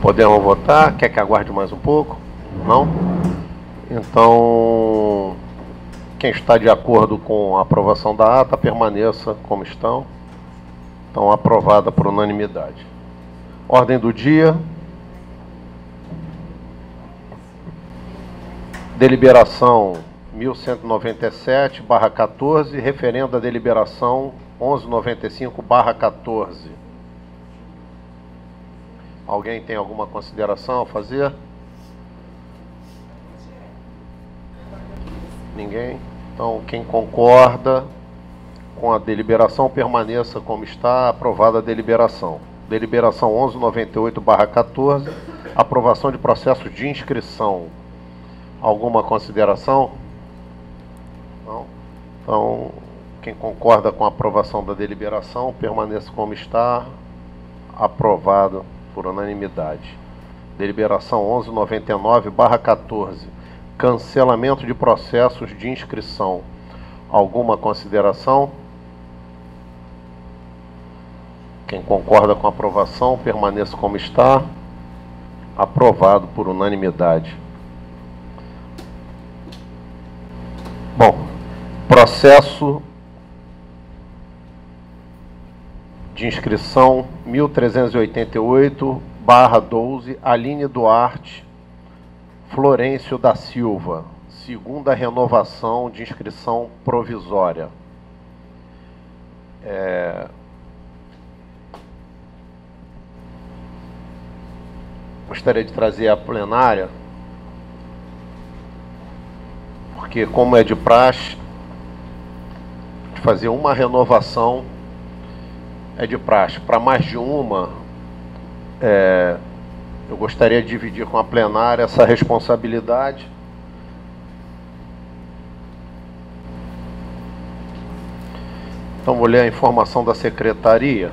Podemos votar? Quer que aguarde mais um pouco? Não? Então, quem está de acordo com a aprovação da ata, permaneça como estão. Então, aprovada por unanimidade. Ordem do dia. Deliberação 1197/14, referendo à deliberação 1195/14. Alguém tem alguma consideração a fazer? Ninguém? Então, quem concorda com a deliberação, permaneça como está. Aprovada a deliberação. Deliberação 1198/14, aprovação de processos de inscrição. Alguma consideração? Não? Então, quem concorda com a aprovação da deliberação, permaneça como está. Aprovado por unanimidade. Deliberação 1199/14, cancelamento de processos de inscrição. Alguma consideração? Quem concorda com a aprovação, permaneça como está. Aprovado por unanimidade. Bom, processo de inscrição 1388/12, Aline Duarte Florencio da Silva, segunda renovação de inscrição provisória. Gostaria de trazer a plenária, porque como é de praxe, de fazer uma renovação é de praxe. Para mais de uma, eu gostaria de dividir com a plenária essa responsabilidade. Então, vou ler a informação da secretaria.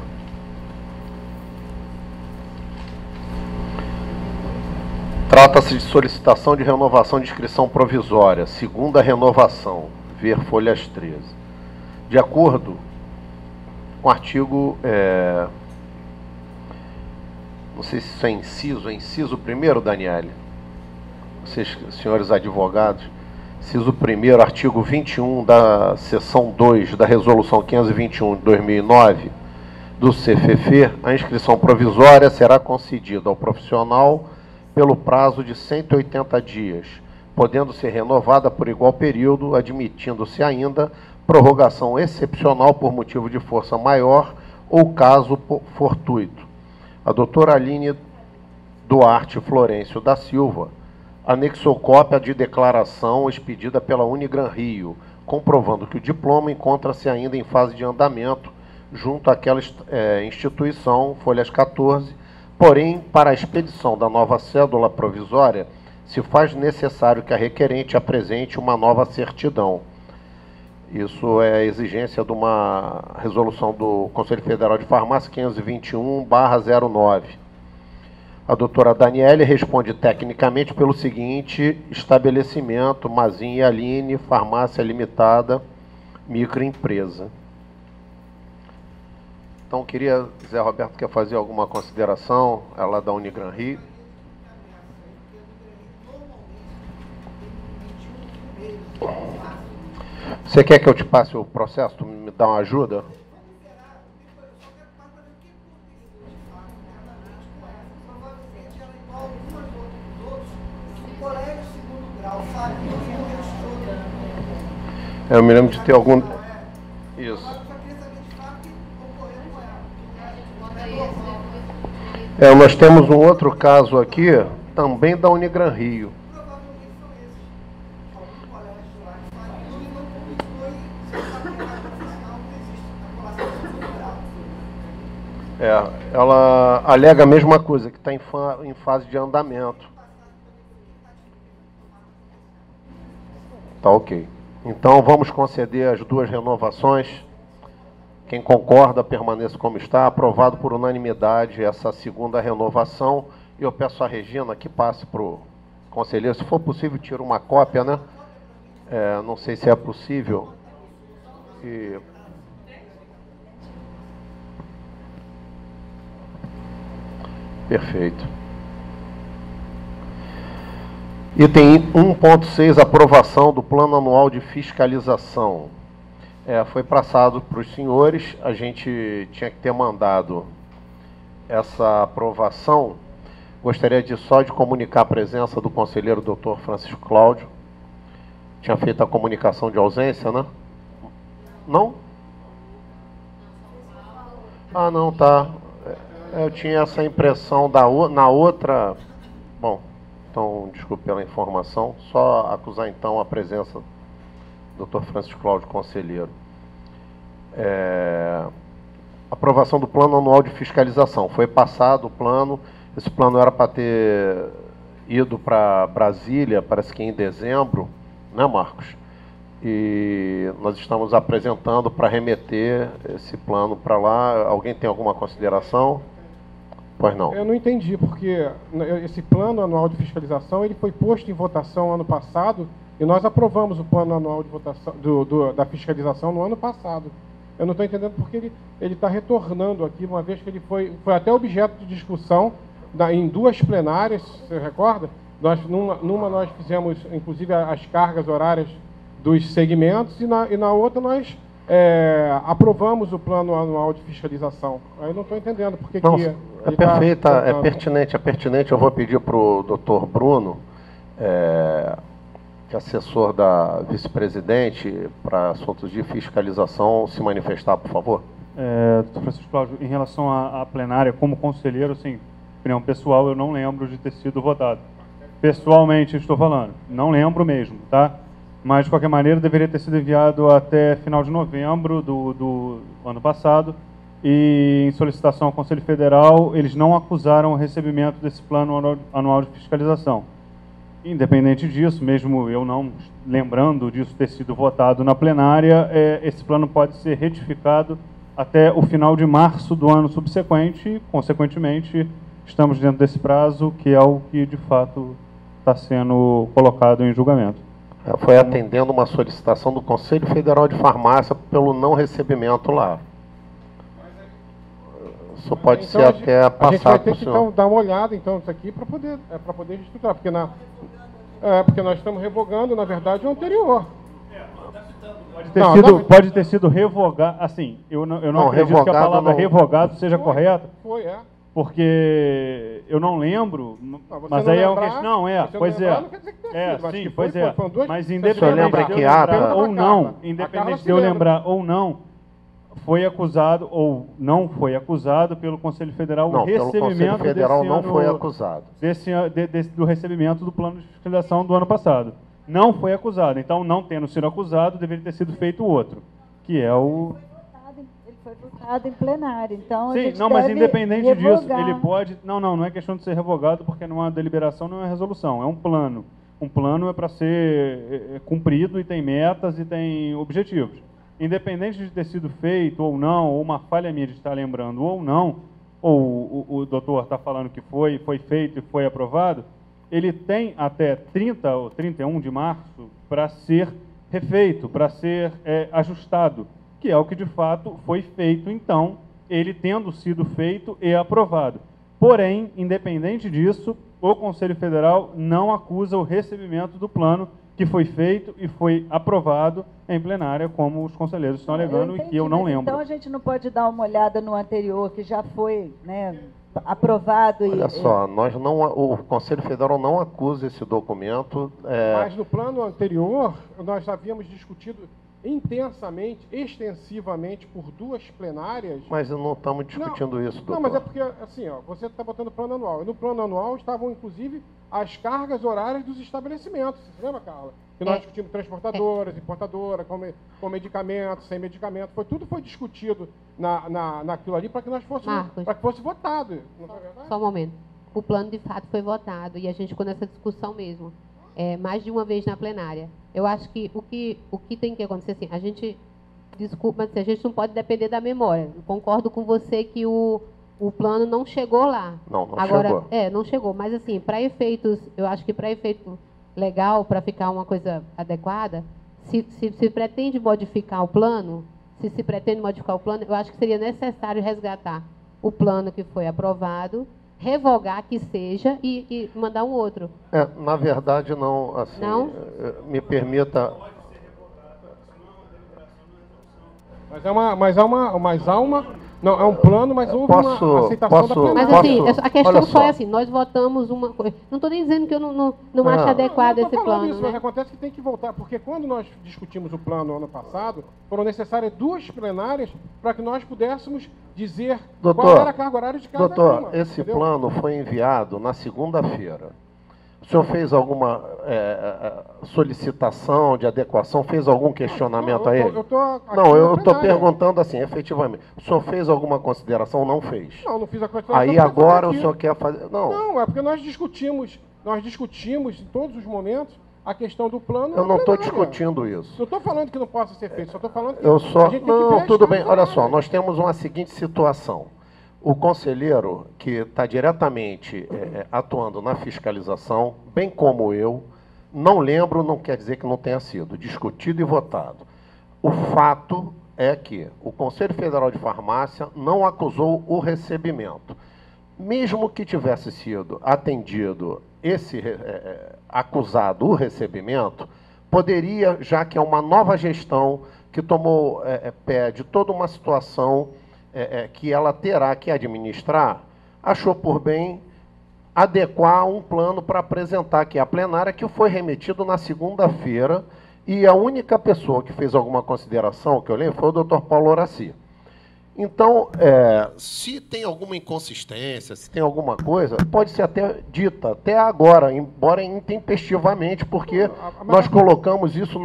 Trata-se de solicitação de renovação de inscrição provisória, segunda renovação, ver folhas 13. De acordo com o artigo, não sei se isso é inciso primeiro, Daniele? Vocês, senhores advogados, inciso primeiro, artigo 21 da seção 2 da resolução 521 de 2009 do CFF, a inscrição provisória será concedida ao profissional pelo prazo de 180 dias, podendo ser renovada por igual período, admitindo-se ainda prorrogação excepcional por motivo de força maior ou caso fortuito. A doutora Aline Duarte Florencio da Silva anexou cópia de declaração expedida pela Unigran Rio, comprovando que o diploma encontra-se ainda em fase de andamento junto àquela instituição, folhas 14, porém, para a expedição da nova cédula provisória, se faz necessário que a requerente apresente uma nova certidão. Isso é exigência de uma resolução do Conselho Federal de Farmácia 521/09. A doutora Daniele responde tecnicamente pelo seguinte: estabelecimento Mazin e Aline, farmácia limitada, microempresa. Então, queria, Zé Roberto, quer fazer alguma consideração? Ela da Unigran Rio. Você quer que eu te passe o processo? Tu me dá uma ajuda? Eu me lembro de ter algum... Isso. Nós temos um outro caso aqui, também da Unigran Rio. Ela alega a mesma coisa, que está em fase de andamento. Tá ok. Então, vamos conceder as duas renovações. Quem concorda, permaneça como está. Aprovado por unanimidade essa segunda renovação. E eu peço à Regina que passe para o conselheiro. Se for possível, tira uma cópia, né? Não sei se é possível. Perfeito. Item 1.6, aprovação do Plano Anual de Fiscalização. Foi passado para os senhores, a gente tinha que ter mandado essa aprovação. Gostaria só de comunicar a presença do conselheiro Dr. Francisco Cláudio. Tinha feito a comunicação de ausência, né? Não? Ah, não, tá. Eu tinha essa impressão na outra... Bom, então, desculpe pela informação. Só acusar, então, a presença do Dr. Francisco Cláudio, conselheiro. Aprovação do Plano Anual de Fiscalização. Foi passado o plano. Esse plano era para ter ido para Brasília, parece que em dezembro, né, Marcos? E nós estamos apresentando para remeter esse plano para lá. Alguém tem alguma consideração? Pois não. Eu não entendi, porque esse plano anual de fiscalização ele foi posto em votação ano passado e nós aprovamos o plano anual de votação da fiscalização no ano passado. Eu não estou entendendo porque ele está retornando aqui, uma vez que ele foi até objeto de discussão em duas plenárias, você recorda? Numa nós fizemos, inclusive, as cargas horárias dos segmentos e na outra nós aprovamos o plano anual de fiscalização. Aí não estou entendendo por que é perfeita, é pertinente. Eu vou pedir para o doutor Bruno, que é assessor da vice-presidente para assuntos de fiscalização, se manifestar, por favor. Doutor Francisco Cláudio, em relação à plenária, como conselheiro, assim, opinião pessoal, eu não lembro de ter sido votado. Pessoalmente, estou falando, não lembro mesmo, tá? Mas, de qualquer maneira, deveria ter sido enviado até final de novembro do ano passado. E, em solicitação ao Conselho Federal, eles não acusaram o recebimento desse plano anual de fiscalização. Independente disso, mesmo eu não lembrando disso ter sido votado na plenária, esse plano pode ser retificado até o final de março do ano subsequente. E, consequentemente, estamos dentro desse prazo, que é o que, de fato, está sendo colocado em julgamento. Foi atendendo uma solicitação do Conselho Federal de Farmácia pelo não recebimento lá. Isso pode ser até passado. A gente vai ter que então, dar uma olhada então nisso aqui para poder estudar, porque nós estamos revogando, na verdade, o anterior. Pode ter sido revogado, assim, eu não acredito que a palavra revogado seja correta. Porque eu não lembro, mas aí é uma questão. Não, pois é. Sim, pois é. Mas independente de eu lembrar ou não, independente de eu lembrar ou não, foi acusado ou não foi acusado pelo Conselho Federal o recebimento pelo Conselho Federal não foi acusado do recebimento do plano de fiscalização do ano passado. Não foi acusado. Então, não tendo sido acusado, deveria ter sido feito outro, que é o... Ele foi votado em plenário, então sim, não, mas independente disso, ele pode... Não é questão de ser revogado, porque não é uma deliberação, não é uma resolução, é um plano. Um plano é para ser cumprido e tem metas e tem objetivos. Independente de ter sido feito ou não, ou uma falha minha de estar lembrando ou não, ou o doutor está falando que foi feito e foi aprovado, ele tem até 30 ou 31 de março para ser refeito, para ser ajustado, que é o que de fato foi feito, então, ele tendo sido feito e aprovado. Porém, independente disso, o Conselho Federal não acusa o recebimento do plano que foi feito e foi aprovado em plenária, como os conselheiros estão alegando, e que eu não lembro. Então a gente não pode dar uma olhada no anterior, que já foi, né, aprovado. Olha só, o Conselho Federal não acusa esse documento. Mas no plano anterior, nós havíamos discutido intensamente, extensivamente, por duas plenárias. Mas não estamos discutindo isso, doutor. Não, mas é porque, assim, você está botando plano anual. E no plano anual estavam, inclusive, as cargas horárias dos estabelecimentos. Você lembra, Carla? Que nós discutimos transportadoras, importadoras, com medicamentos, sem medicamentos. Tudo foi discutido naquilo ali para que nós fôssemos, para que fosse votado. Não foi verdade? Só um momento. O plano, de fato, foi votado e a gente ficou nessa discussão mesmo. Mais de uma vez na plenária. Eu acho que o que tem que acontecer, assim, a gente, desculpa, mas a gente não pode depender da memória. Eu concordo com você que o plano não chegou lá. Não chegou. Não chegou, mas assim, para efeitos, eu acho que para efeito legal, para ficar uma coisa adequada, se pretende modificar o plano, eu acho que seria necessário resgatar o plano que foi aprovado revogar que seja e mandar um outro. Na verdade, não. Assim, não? Me permita... Mas há uma não, é um plano, mas houve uma aceitação da plenária. Mas assim, a questão foi assim, nós votamos uma coisa. Não estou nem dizendo que eu não acho adequado esse plano. Isso, mas acontece que tem que voltar, porque quando nós discutimos o plano ano passado, foram necessárias 2 plenárias para que nós pudéssemos dizer qual era a carga horária de cada uma. Doutor, esse plano foi enviado na segunda-feira. O senhor fez alguma solicitação de adequação? Fez algum questionamento a ele? Eu estou perguntando assim, efetivamente. O senhor fez alguma consideração ou não fez? Não fiz a consideração. Aí agora o senhor quer fazer... Não, é porque nós discutimos em todos os momentos a questão do plano. Eu não estou discutindo isso. Não estou falando que não possa ser feito, só estou falando que a gente tem que ver tudo bem. Olha só, nós temos uma seguinte situação. O conselheiro que está diretamente atuando na fiscalização, bem como eu, não lembro, não quer dizer que não tenha sido discutido e votado. O fato é que o Conselho Federal de Farmácia não acusou o recebimento. Mesmo que tivesse sido atendido esse acusado o recebimento, poderia, já que é uma nova gestão que tomou pé de toda uma situação que ela terá que administrar, achou por bem adequar um plano para apresentar aqui à plenária, que foi remetido na segunda-feira, e a única pessoa que fez alguma consideração, que eu lembro, foi o Dr. Paulo Horaci. Então, se tem alguma inconsistência, se tem alguma coisa, pode ser até dita, até agora, embora intempestivamente, porque nós colocamos isso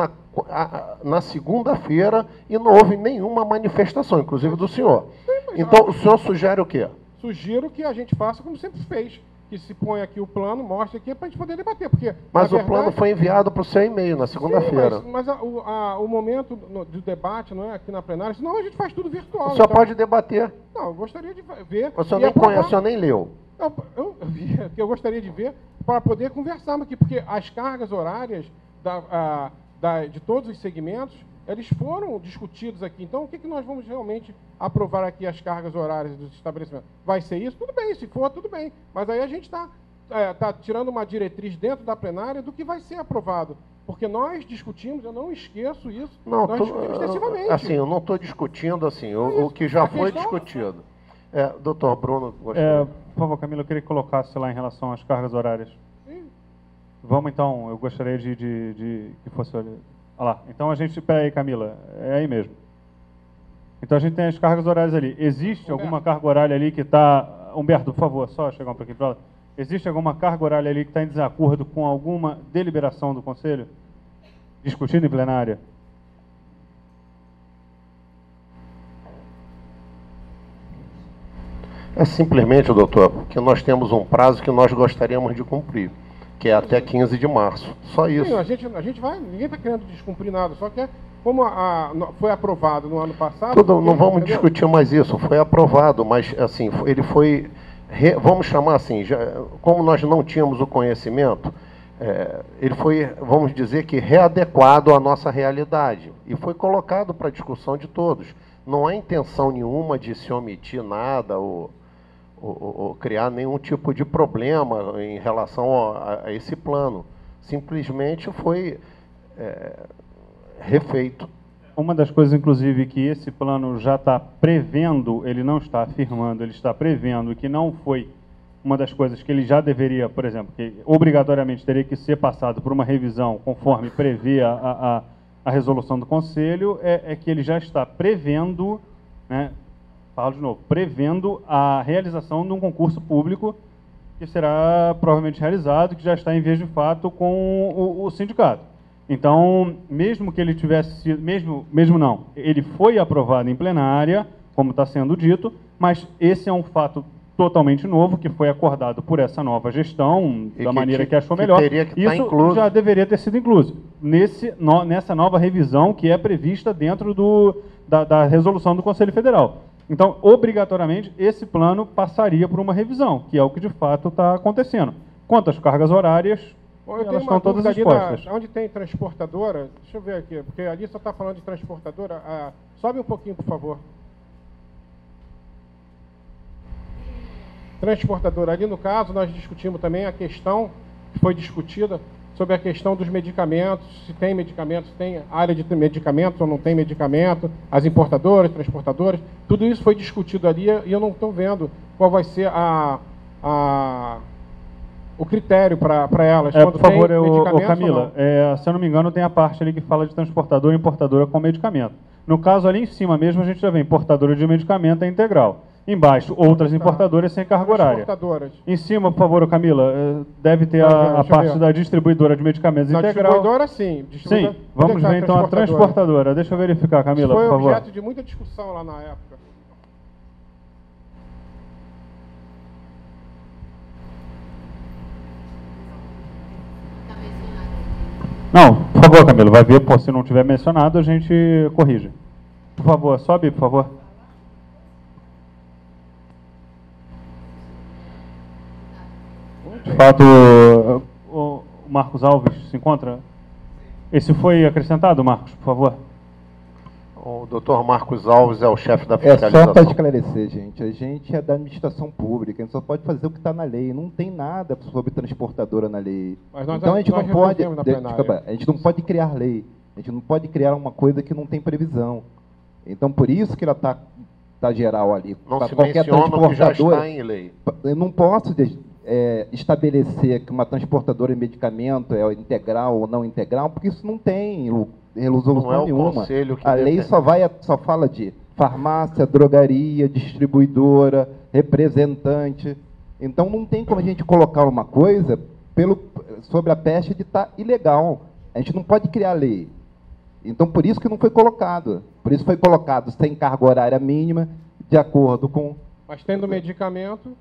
na segunda-feira e não houve nenhuma manifestação, inclusive do senhor. Então, o senhor sugere o quê? Sugiro que a gente faça como sempre fez, que se põe aqui o plano, mostre aqui para a gente poder debater. Mas o plano foi enviado para o seu e-mail na segunda-feira. Mas o momento do debate não é aqui na plenária, senão a gente faz tudo virtual. O senhor pode debater. Não, eu gostaria de ver. O senhor nem conhece, o senhor nem leu. Eu gostaria de ver para poder conversarmos aqui, porque as cargas horárias de todos os segmentos, eles foram discutidos aqui. Então, o que nós vamos realmente aprovar aqui, as cargas horárias dos estabelecimentos? Vai ser isso? Tudo bem, se for, tudo bem. Mas aí a gente está tirando uma diretriz dentro da plenária do que vai ser aprovado. Porque nós discutimos, eu não esqueço isso, nós discutimos extensivamente. Assim, eu não estou discutindo assim, o que já foi discutido. Doutor Bruno, gostaria. Por favor, Camila, eu queria que colocasse lá em relação às cargas horárias. Sim. Vamos então, eu gostaria de que fosse... Olha lá, então a gente... Espera aí, Camila, é aí mesmo. Então a gente tem as cargas horárias ali. Existe alguma carga horária ali que está... Humberto, por favor, só chegar um pouquinho para lá. Existe alguma carga horária ali que está em desacordo com alguma deliberação do Conselho? Discutida em plenária? É simplesmente, doutor, que nós temos um prazo que nós gostaríamos de cumprir, que é até 15 de março. Só isso. Sim, a gente vai, ninguém está querendo descumprir nada, só que como foi aprovado no ano passado... Não vamos discutir mais isso, foi aprovado, mas assim, ele foi, vamos chamar assim, como nós não tínhamos o conhecimento, ele foi, vamos dizer que readequado à nossa realidade, e foi colocado para discussão de todos. Não há intenção nenhuma de se omitir nada ou criar nenhum tipo de problema em relação a esse plano. Simplesmente foi refeito. Uma das coisas, inclusive, que esse plano já está prevendo, ele não está afirmando, ele está prevendo que não foi uma das coisas que ele já deveria, por exemplo, que obrigatoriamente teria que ser passado por uma revisão conforme prevê a resolução do Conselho, é que ele já está prevendo, né, falo de novo, prevendo a realização de um concurso público que será provavelmente realizado, que já está em vias de fato com o sindicato. Então, mesmo que ele tivesse sido, mesmo não, ele foi aprovado em plenária, como está sendo dito, mas esse é um fato totalmente novo, que foi acordado por essa nova gestão, da maneira que achou melhor. Isso já deveria ter sido incluso nessa nova revisão que é prevista dentro da resolução do Conselho Federal. Então, obrigatoriamente, esse plano passaria por uma revisão, que é o que de fato está acontecendo. Quanto às cargas horárias, elas estão todas expostas. Onde tem transportadora, deixa eu ver aqui, porque ali só está falando de transportadora. Sobe um pouquinho, por favor. transportadora. Ali, no caso, nós discutimos também a questão que foi discutida sobre a questão dos medicamentos, se tem medicamentos, se tem área de medicamentos ou não tem medicamento, as importadoras, transportadoras, tudo isso foi discutido ali e eu não estou vendo qual vai ser o critério para elas. Por favor, Camila, se eu não me engano, tem a parte ali que fala de transportadora e importadora com medicamento. No caso, ali em cima mesmo, a gente já vem importadora de medicamento é integral. Embaixo, outras importadoras sem carga horária. Em cima, por favor, Camila, deve ter a parte da distribuidora de medicamentos integral. Distribuidora, sim. Sim, vamos ver então a transportadora. Deixa eu verificar, Camila, por favor. Foi objeto de muita discussão lá na época. Não, por favor, Camila, vai ver, se não tiver mencionado, a gente corrige. Por favor, sobe, por favor. De fato, o Marcos Alves se encontra? Esse foi acrescentado, Marcos, por favor? O doutor Marcos Alves é o chefe da fiscalização. É só para esclarecer, gente. A gente é da administração pública, a gente só pode fazer o que está na lei. Não tem nada sobre transportadora na lei. Então a gente não pode. A gente não pode criar lei. A gente não pode criar uma coisa que não tem previsão. Então por isso que ela está geral ali. Não se menciona que já está em lei. Eu não posso estabelecer que uma transportadora de medicamento é integral ou não integral, porque isso não tem resolução nenhuma. A lei só fala de farmácia, drogaria, distribuidora, representante. Então não tem como a gente colocar uma coisa sobre a peste de estar ilegal. A gente não pode criar lei. Então por isso que não foi colocado. Por isso foi colocado sem carga horária mínima, de acordo com... Mas tendo medicamento...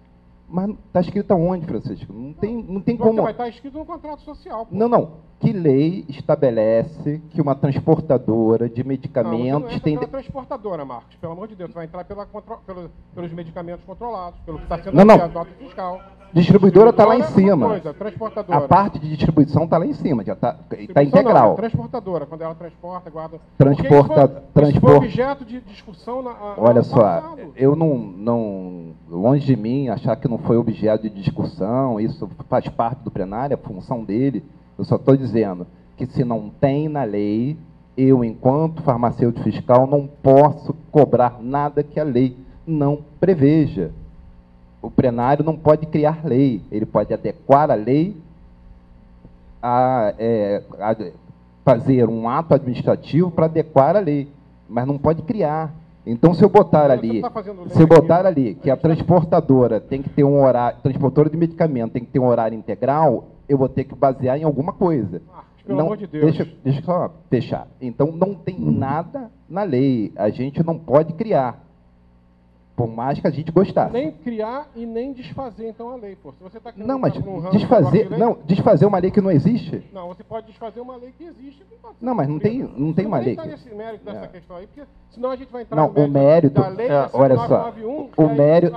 Mas está escrito aonde, Francisco? Não tem como... Vai estar escrito no contrato social. Pô. Não. Que lei estabelece que uma transportadora de medicamentos... Não, você não entra pela transportadora, Marcos. Pelo amor de Deus, você vai entrar pelos medicamentos controlados, pelo que está sendo anunciado no ato fiscal. Distribuidora está lá em cima. Transportadora. A parte de distribuição está lá em cima, já está integral. Não, transportadora, quando ela transporta, guarda... Isso foi objeto de discussão Olha só, eu não... Longe de mim achar que não foi objeto de discussão, isso faz parte do plenário, a função dele. Eu só estou dizendo que se não tem na lei, eu, enquanto farmacêutico fiscal, não posso cobrar nada que a lei não preveja. O plenário não pode criar lei, ele pode adequar a lei a fazer um ato administrativo para adequar a lei, mas não pode criar. Então, se eu botar ali que a transportadora tem que ter um horário, transportadora de medicamento tem que ter um horário integral, eu vou ter que basear em alguma coisa. Pelo amor de Deus. Deixa eu só fechar. Então, não tem nada na lei. A gente não pode criar. Por mais que a gente gostasse. Nem criar e nem desfazer, então, a lei. Pô. Se você está não, mas desfazer uma lei que não existe? Não, você pode desfazer uma lei que existe. Não, mas não tem uma lei. Não nesse mérito dessa questão aí, porque senão a gente vai entrar no mérito da lei, olha só,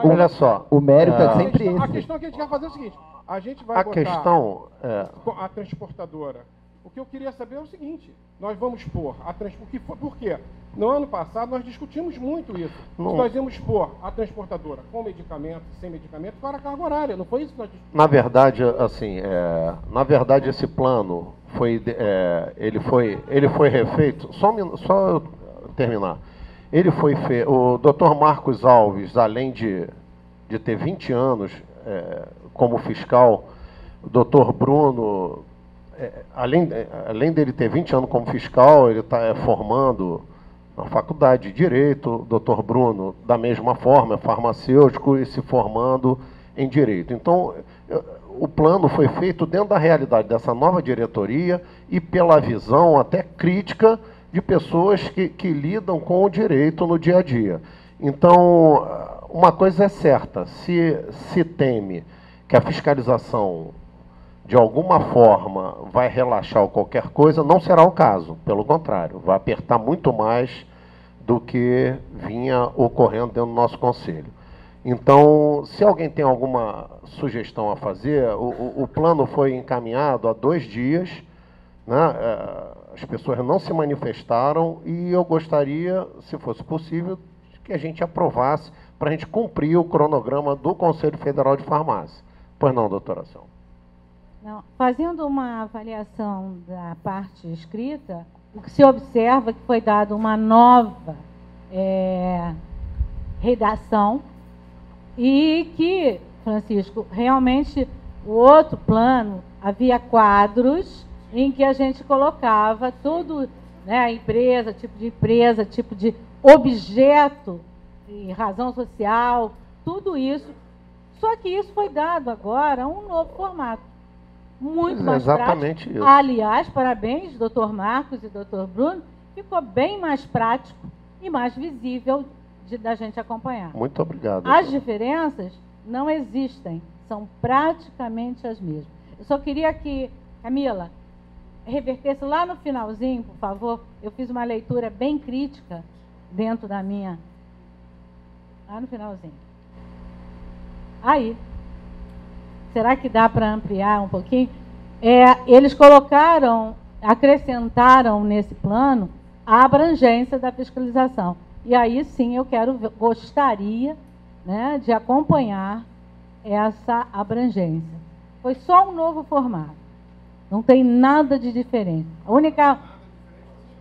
olha só, o mérito é sempre esse. A questão que a gente quer fazer é o seguinte, a gente vai botar a transportadora. O que eu queria saber é o seguinte, nós vamos pôr por quê? No ano passado nós discutimos muito isso. Nós íamos pôr a transportadora com medicamento, sem medicamento, para a carga horária. Não foi isso que nós discutimos? Na verdade, assim, esse plano ele foi refeito. Só eu terminar. Ele foi feito. O Dr. Marcos Alves, além de ter 20 anos como fiscal, o Dr. Bruno, além dele ter 20 anos como fiscal, ele está formando na faculdade de Direito, o Dr. Bruno, da mesma forma, é farmacêutico e se formando em Direito. Então, o plano foi feito dentro da realidade dessa nova diretoria e pela visão até crítica de pessoas que lidam com o direito no dia a dia. Então, uma coisa é certa, se teme que a fiscalização de alguma forma vai relaxar ou qualquer coisa, não será o caso. Pelo contrário, vai apertar muito mais do que vinha ocorrendo dentro do nosso conselho. Então, se alguém tem alguma sugestão a fazer, o plano foi encaminhado há 2 dias, né? As pessoas não se manifestaram e eu gostaria, se fosse possível, que a gente aprovasse para a gente cumprir o cronograma do Conselho Federal de Farmácia. Pois não, doutora Selma? Não, fazendo uma avaliação da parte escrita, o que se observa é que foi dada uma nova redação e que, Francisco, realmente o outro plano havia quadros em que a gente colocava tudo, né, empresa, tipo de objeto e razão social, tudo isso. Só que isso foi dado agora a um novo formato, muito mais exatamente prático. Isso. Aliás, parabéns, doutor Marcos e doutor Bruno, ficou bem mais prático e mais visível da gente acompanhar. Muito obrigado. As diferenças não existem, são praticamente as mesmas. Eu só queria que, Camila, revertesse lá no finalzinho, por favor. Eu fiz uma leitura bem crítica dentro da minha... Lá no finalzinho. Aí. Será que dá para ampliar um pouquinho? Eles colocaram, acrescentaram nesse plano a abrangência da fiscalização. E aí sim eu gostaria, né, de acompanhar essa abrangência. Foi só um novo formato. Não tem nada de diferente. A única...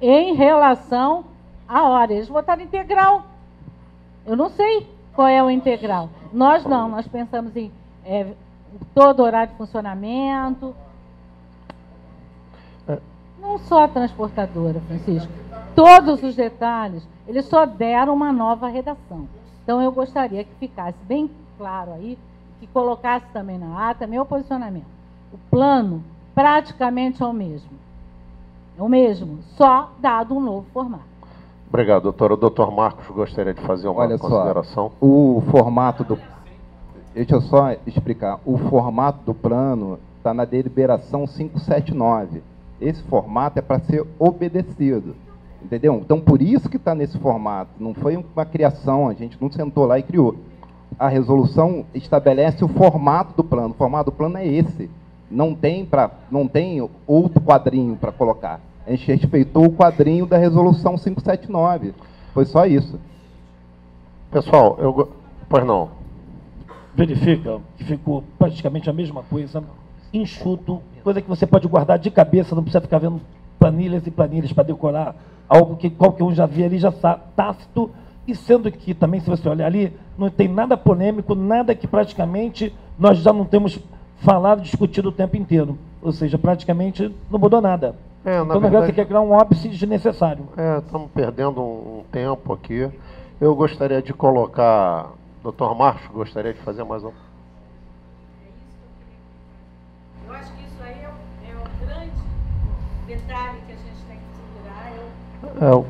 Em relação à hora. Eles botaram integral. Eu não sei qual é o integral. Nós não. Nós pensamos em todo horário de funcionamento. Não só a transportadora, Francisco. Todos os detalhes. Eles só deram uma nova redação. Então, eu gostaria que ficasse bem claro aí, que colocasse também na ata meu posicionamento. O plano praticamente é o mesmo. É o mesmo, só dado um novo formato. Obrigado, doutora. O doutor Marcos gostaria de fazer uma consideração. Só, o formato do... Deixa eu só explicar. O formato do plano está na deliberação 579. Esse formato é para ser obedecido. Entendeu? Então, por isso que está nesse formato. Não foi uma criação, a gente não sentou lá e criou. A resolução estabelece o formato do plano. O formato do plano é esse. Não tem outro quadrinho para colocar. A gente respeitou o quadrinho da resolução 579. Foi só isso. Pessoal, pois não. Verifica que ficou praticamente a mesma coisa, enxuto, coisa que você pode guardar de cabeça, não precisa ficar vendo planilhas e planilhas para decorar algo que qualquer um já vê ali, já está tácito, e sendo que também, se você olhar ali, não tem nada polêmico, nada que praticamente nós já não temos falado, discutido o tempo inteiro. Ou seja, praticamente não mudou nada. Então, na verdade, você quer criar um óbice desnecessário. Estamos perdendo um tempo aqui. Eu gostaria de colocar... Doutor Marcos, gostaria de fazer mais um... Eu acho que isso aí é o grande detalhe que a gente tem que segurar, é o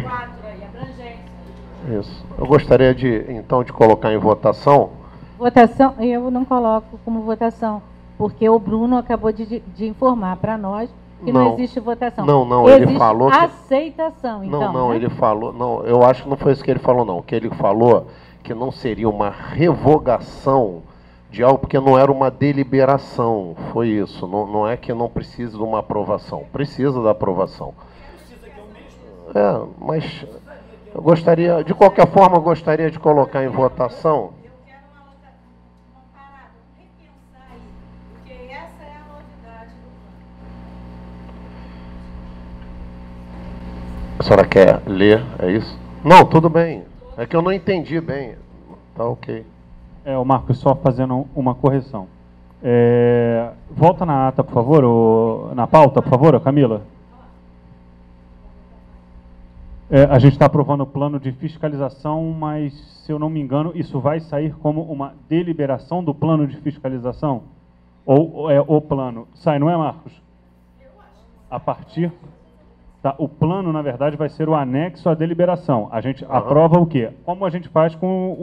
quadro aí, a abrangência. Isso. Eu gostaria então de colocar em votação. Votação, eu não coloco como votação, porque o Bruno acabou de informar para nós que não existe votação. Não, existe ele falou aceitação, então. Não, né? ele falou... Não, eu acho que não foi isso que ele falou, não. O que ele falou... que não seria uma revogação de algo, porque não era uma deliberação, foi isso. Não é que não precisa de uma aprovação, precisa da aprovação. Mas eu gostaria, de qualquer forma, eu gostaria de colocar em votação. Eu quero uma parada, repensar aí, porque essa é a novidade do plano. A senhora quer ler, é isso? Não, tudo bem. É que eu não entendi bem. Tá ok. O Marcos, só fazendo uma correção. Volta na ata, por favor, na pauta, por favor, Camila. A gente está aprovando o plano de fiscalização, mas, se eu não me engano, isso vai sair como uma deliberação do plano de fiscalização? Ou é o plano? Sai, não é, Marcos? A partir... Tá, o plano, na verdade, vai ser o anexo à deliberação. A gente aprova o quê? Como a gente faz com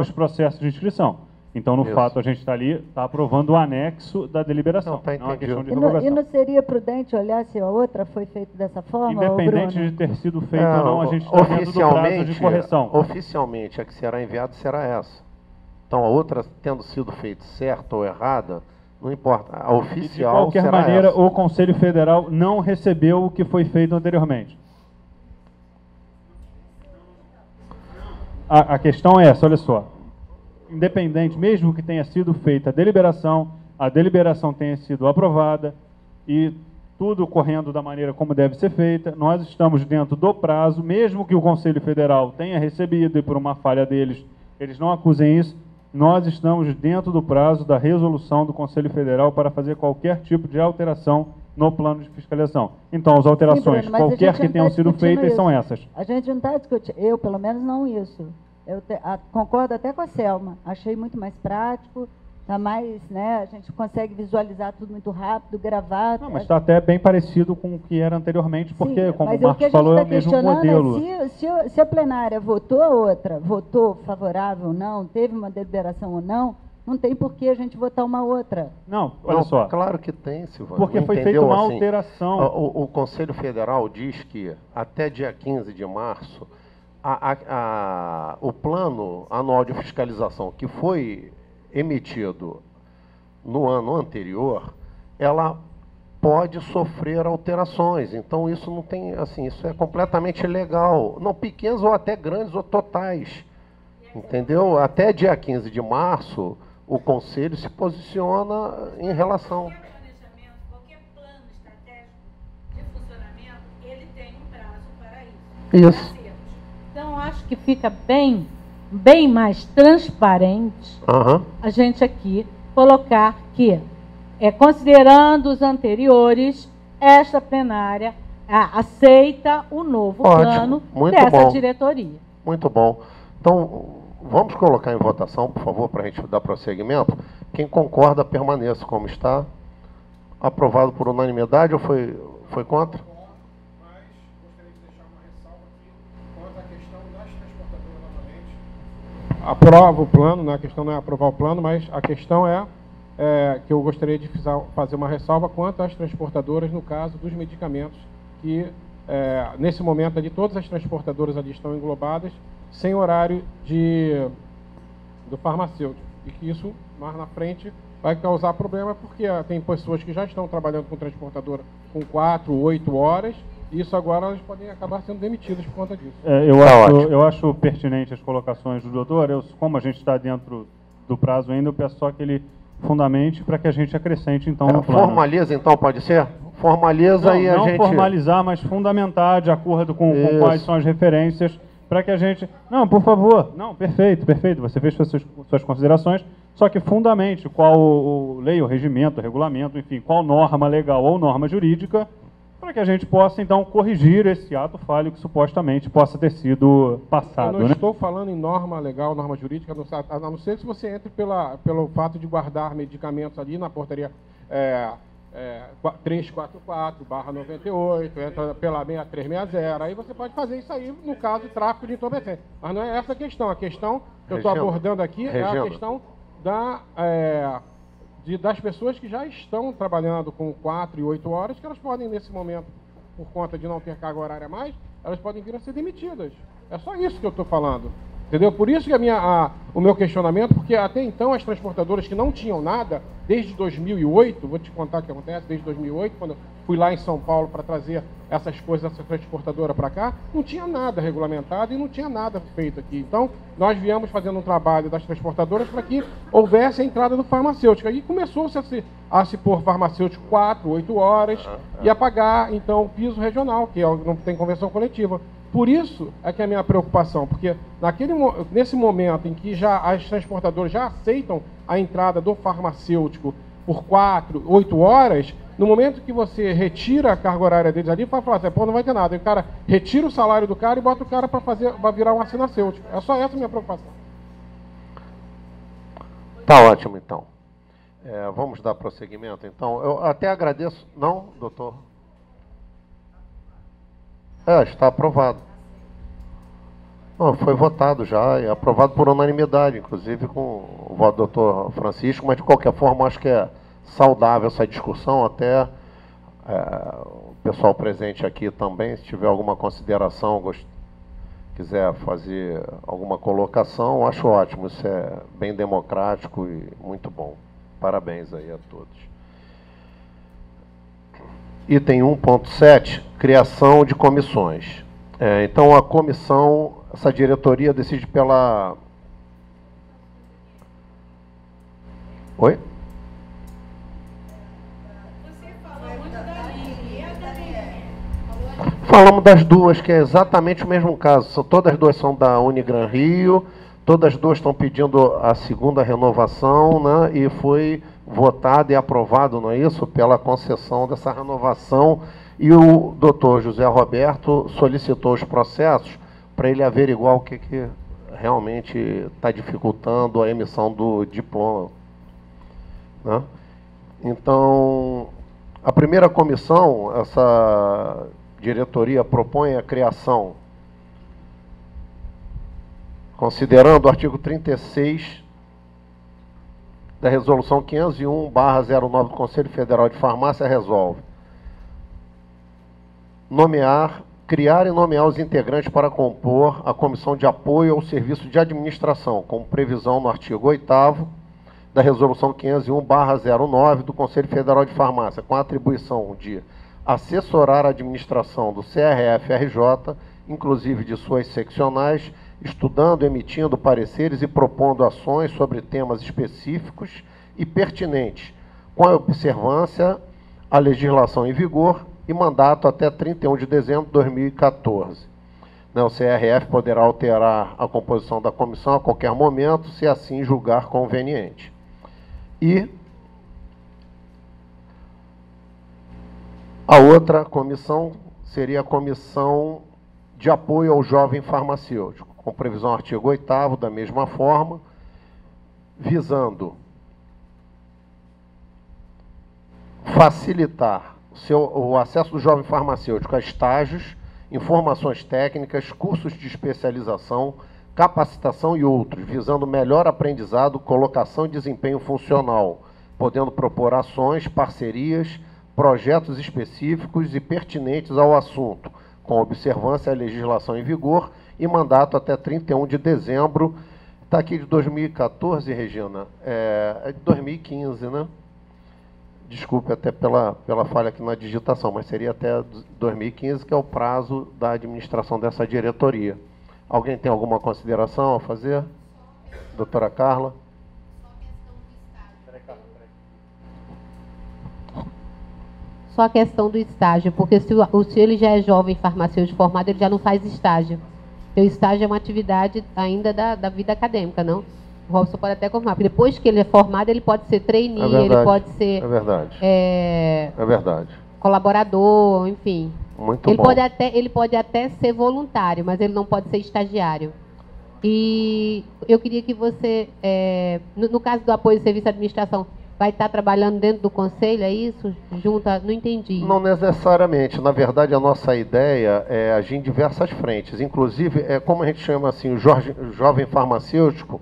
os processos de inscrição. Então, no fato, a gente está ali, está aprovando o anexo da deliberação. Não é questão de revogação. E não seria prudente olhar se a outra foi feita dessa forma? Independente de ter sido feito ou não, a gente está dentro do prazo de correção. Oficialmente, a que será enviada será essa. Então, a outra, tendo sido feita certa ou errada, não importa. A oficial será essa. De qualquer maneira, o Conselho Federal não recebeu o que foi feito anteriormente. a questão é essa, olha só. Independente, mesmo que tenha sido feita a deliberação tenha sido aprovada e tudo correndo da maneira como deve ser feita, nós estamos dentro do prazo, mesmo que o Conselho Federal tenha recebido e por uma falha deles, eles não acusem isso, nós estamos dentro do prazo da resolução do Conselho Federal para fazer qualquer tipo de alteração no plano de fiscalização. Então, as alterações, qualquer que tenham sido feitas, são essas. A gente não está discutindo, eu pelo menos não isso. Eu concordo até com a Selma, achei muito mais prático, tá mais, né, a gente consegue visualizar tudo muito rápido, gravar. Não, mas está até bem parecido com o que era anteriormente, porque, sim, como o Marcos falou, é o mesmo modelo. Se a plenária votou a outra, votou favorável ou não, teve uma deliberação ou não tem por que a gente votar uma outra. Não, olha só. Claro que tem, Silvana. Porque foi feita uma alteração. O Conselho Federal diz que até dia 15 de março, o plano anual de fiscalização que foi emitido no ano anterior, ela pode sofrer alterações. Então, isso não tem, assim, isso é completamente legal. Não, pequenos ou até grandes ou totais. Entendeu? Até dia 15 de março, o Conselho se posiciona em relação... Qualquer plano estratégico de funcionamento, ele tem um prazo para isso. Isso. Então, acho que fica bem mais transparente a gente aqui colocar que, considerando os anteriores, esta plenária aceita o novo plano dessa diretoria. Muito bom. Então, vamos colocar em votação, por favor, para a gente dar prosseguimento. Quem concorda, permaneça como está. Aprovado por unanimidade ou foi contra? Aprova o plano, né? A questão não é aprovar o plano, mas a questão é que eu gostaria de fazer uma ressalva quanto às transportadoras, no caso dos medicamentos, que nesse momento ali todas as transportadoras ali estão englobadas, sem horário do farmacêutico. E que isso, mais na frente, vai causar problema, porque tem pessoas que já estão trabalhando com transportadora com 4, 8 horas, e isso agora elas podem acabar sendo demitidas por conta disso. Eu acho pertinente as colocações do doutor. Como a gente está dentro do prazo ainda, eu peço só que ele fundamente para que a gente acrescente, então, no plano. Formaliza, então, pode ser? Formaliza não, e a gente... Não formalizar, mas fundamentar de acordo com quais são as referências, para que a gente... Não, por favor. Não, perfeito. Você fez suas considerações, só que fundamente qual lei, o regimento, o regulamento, enfim, qual norma legal ou norma jurídica, para que a gente possa, então, corrigir esse ato falho que supostamente possa ter sido passado. Eu não estou falando em norma legal, norma jurídica, a não ser se você entre pelo fato de guardar medicamentos ali na portaria 344/98, entra pela 6360, aí você pode fazer isso aí no caso de tráfico de entorpecente. Mas não é essa a questão. A questão que eu estou abordando aqui é a questão das pessoas que já estão trabalhando com 4 e 8 horas, que elas podem, nesse momento, por conta de não ter carga horária mais, elas podem vir a ser demitidas. É só isso que eu estou falando. Entendeu? Por isso que o meu questionamento, porque até então as transportadoras que não tinham nada, desde 2008, vou te contar o que acontece, desde 2008, quando eu fui lá em São Paulo para trazer essas coisas, essa transportadora para cá, não tinha nada regulamentado e não tinha nada feito aqui. Então, nós viemos fazendo um trabalho das transportadoras para que houvesse a entrada do farmacêutico. Aí começou-se a se pôr farmacêutico 4, 8 horas e a pagar, então, o piso regional, que não tem convenção coletiva. Por isso é que é a minha preocupação, porque nesse momento em que as transportadoras já aceitam a entrada do farmacêutico por 4, 8 horas, no momento que você retira a carga horária deles ali, vai falar assim, pô, não vai ter nada. Aí o cara retira o salário do cara e bota o cara para virar um assinacêutico. É só essa a minha preocupação. Tá ótimo, então. Vamos dar prosseguimento, então. Eu até agradeço... Não, doutor? Está aprovado. Não, foi votado já, e aprovado por unanimidade, inclusive com o voto do doutor Francisco, mas de qualquer forma acho que é saudável essa discussão, até o pessoal presente aqui também, se tiver alguma consideração, quiser fazer alguma colocação, acho ótimo, isso é bem democrático e muito bom. Parabéns aí a todos. Item 1.7, criação de comissões. Então, a comissão essa diretoria decide pela... Oi? Falamos das duas, que é exatamente o mesmo caso. Todas as duas são da Unigran Rio, todas as duas estão pedindo a segunda renovação, né, e foi votado e aprovado, não é isso, pela concessão dessa renovação, e o doutor José Roberto solicitou os processos para ele averiguar o que realmente está dificultando a emissão do diploma, né? Então, a primeira comissão, essa diretoria propõe a criação, considerando o artigo 36 da Resolução 501/09 do Conselho Federal de Farmácia, resolve criar e nomear os integrantes para compor a Comissão de Apoio ao Serviço de Administração, como previsão no artigo 8º da Resolução 501/09 do Conselho Federal de Farmácia, com a atribuição de assessorar a administração do CRF-RJ, inclusive de suas seccionais, estudando, emitindo pareceres e propondo ações sobre temas específicos e pertinentes, com a observância à legislação em vigor e mandato até 31 de dezembro de 2014. O CRF poderá alterar a composição da comissão a qualquer momento, se assim julgar conveniente. E a outra comissão seria a Comissão de Apoio ao Jovem Farmacêutico, com previsão no artigo 8º, da mesma forma, visando facilitar o acesso do jovem farmacêutico a estágios, informações técnicas, cursos de especialização, capacitação e outros, visando melhor aprendizado, colocação e desempenho funcional, podendo propor ações, parcerias, projetos específicos e pertinentes ao assunto, com observância à legislação em vigor e mandato até 31 de dezembro. Está aqui de 2014, Regina? É de 2015, né? Desculpe até pela falha aqui na digitação, mas seria até 2015, que é o prazo da administração dessa diretoria. Alguém tem alguma consideração a fazer? Doutora Carla? Só a questão do estágio, porque se ele já é jovem farmacêutico formado, ele já não faz estágio. Porque o estágio é uma atividade ainda da vida acadêmica, não? O Robson pode até confirmar, porque depois que ele é formado, ele pode ser trainee, ele pode ser... É verdade. É verdade. Colaborador, enfim. Muito ele bom. Ele pode até ser voluntário, mas ele não pode ser estagiário. E eu queria que você, no caso do apoio ao serviço de administração, vai estar trabalhando dentro do conselho, é isso? Não entendi. Não necessariamente. Na verdade, a nossa ideia é agir em diversas frentes. Inclusive, como a gente chama assim, o jovem farmacêutico,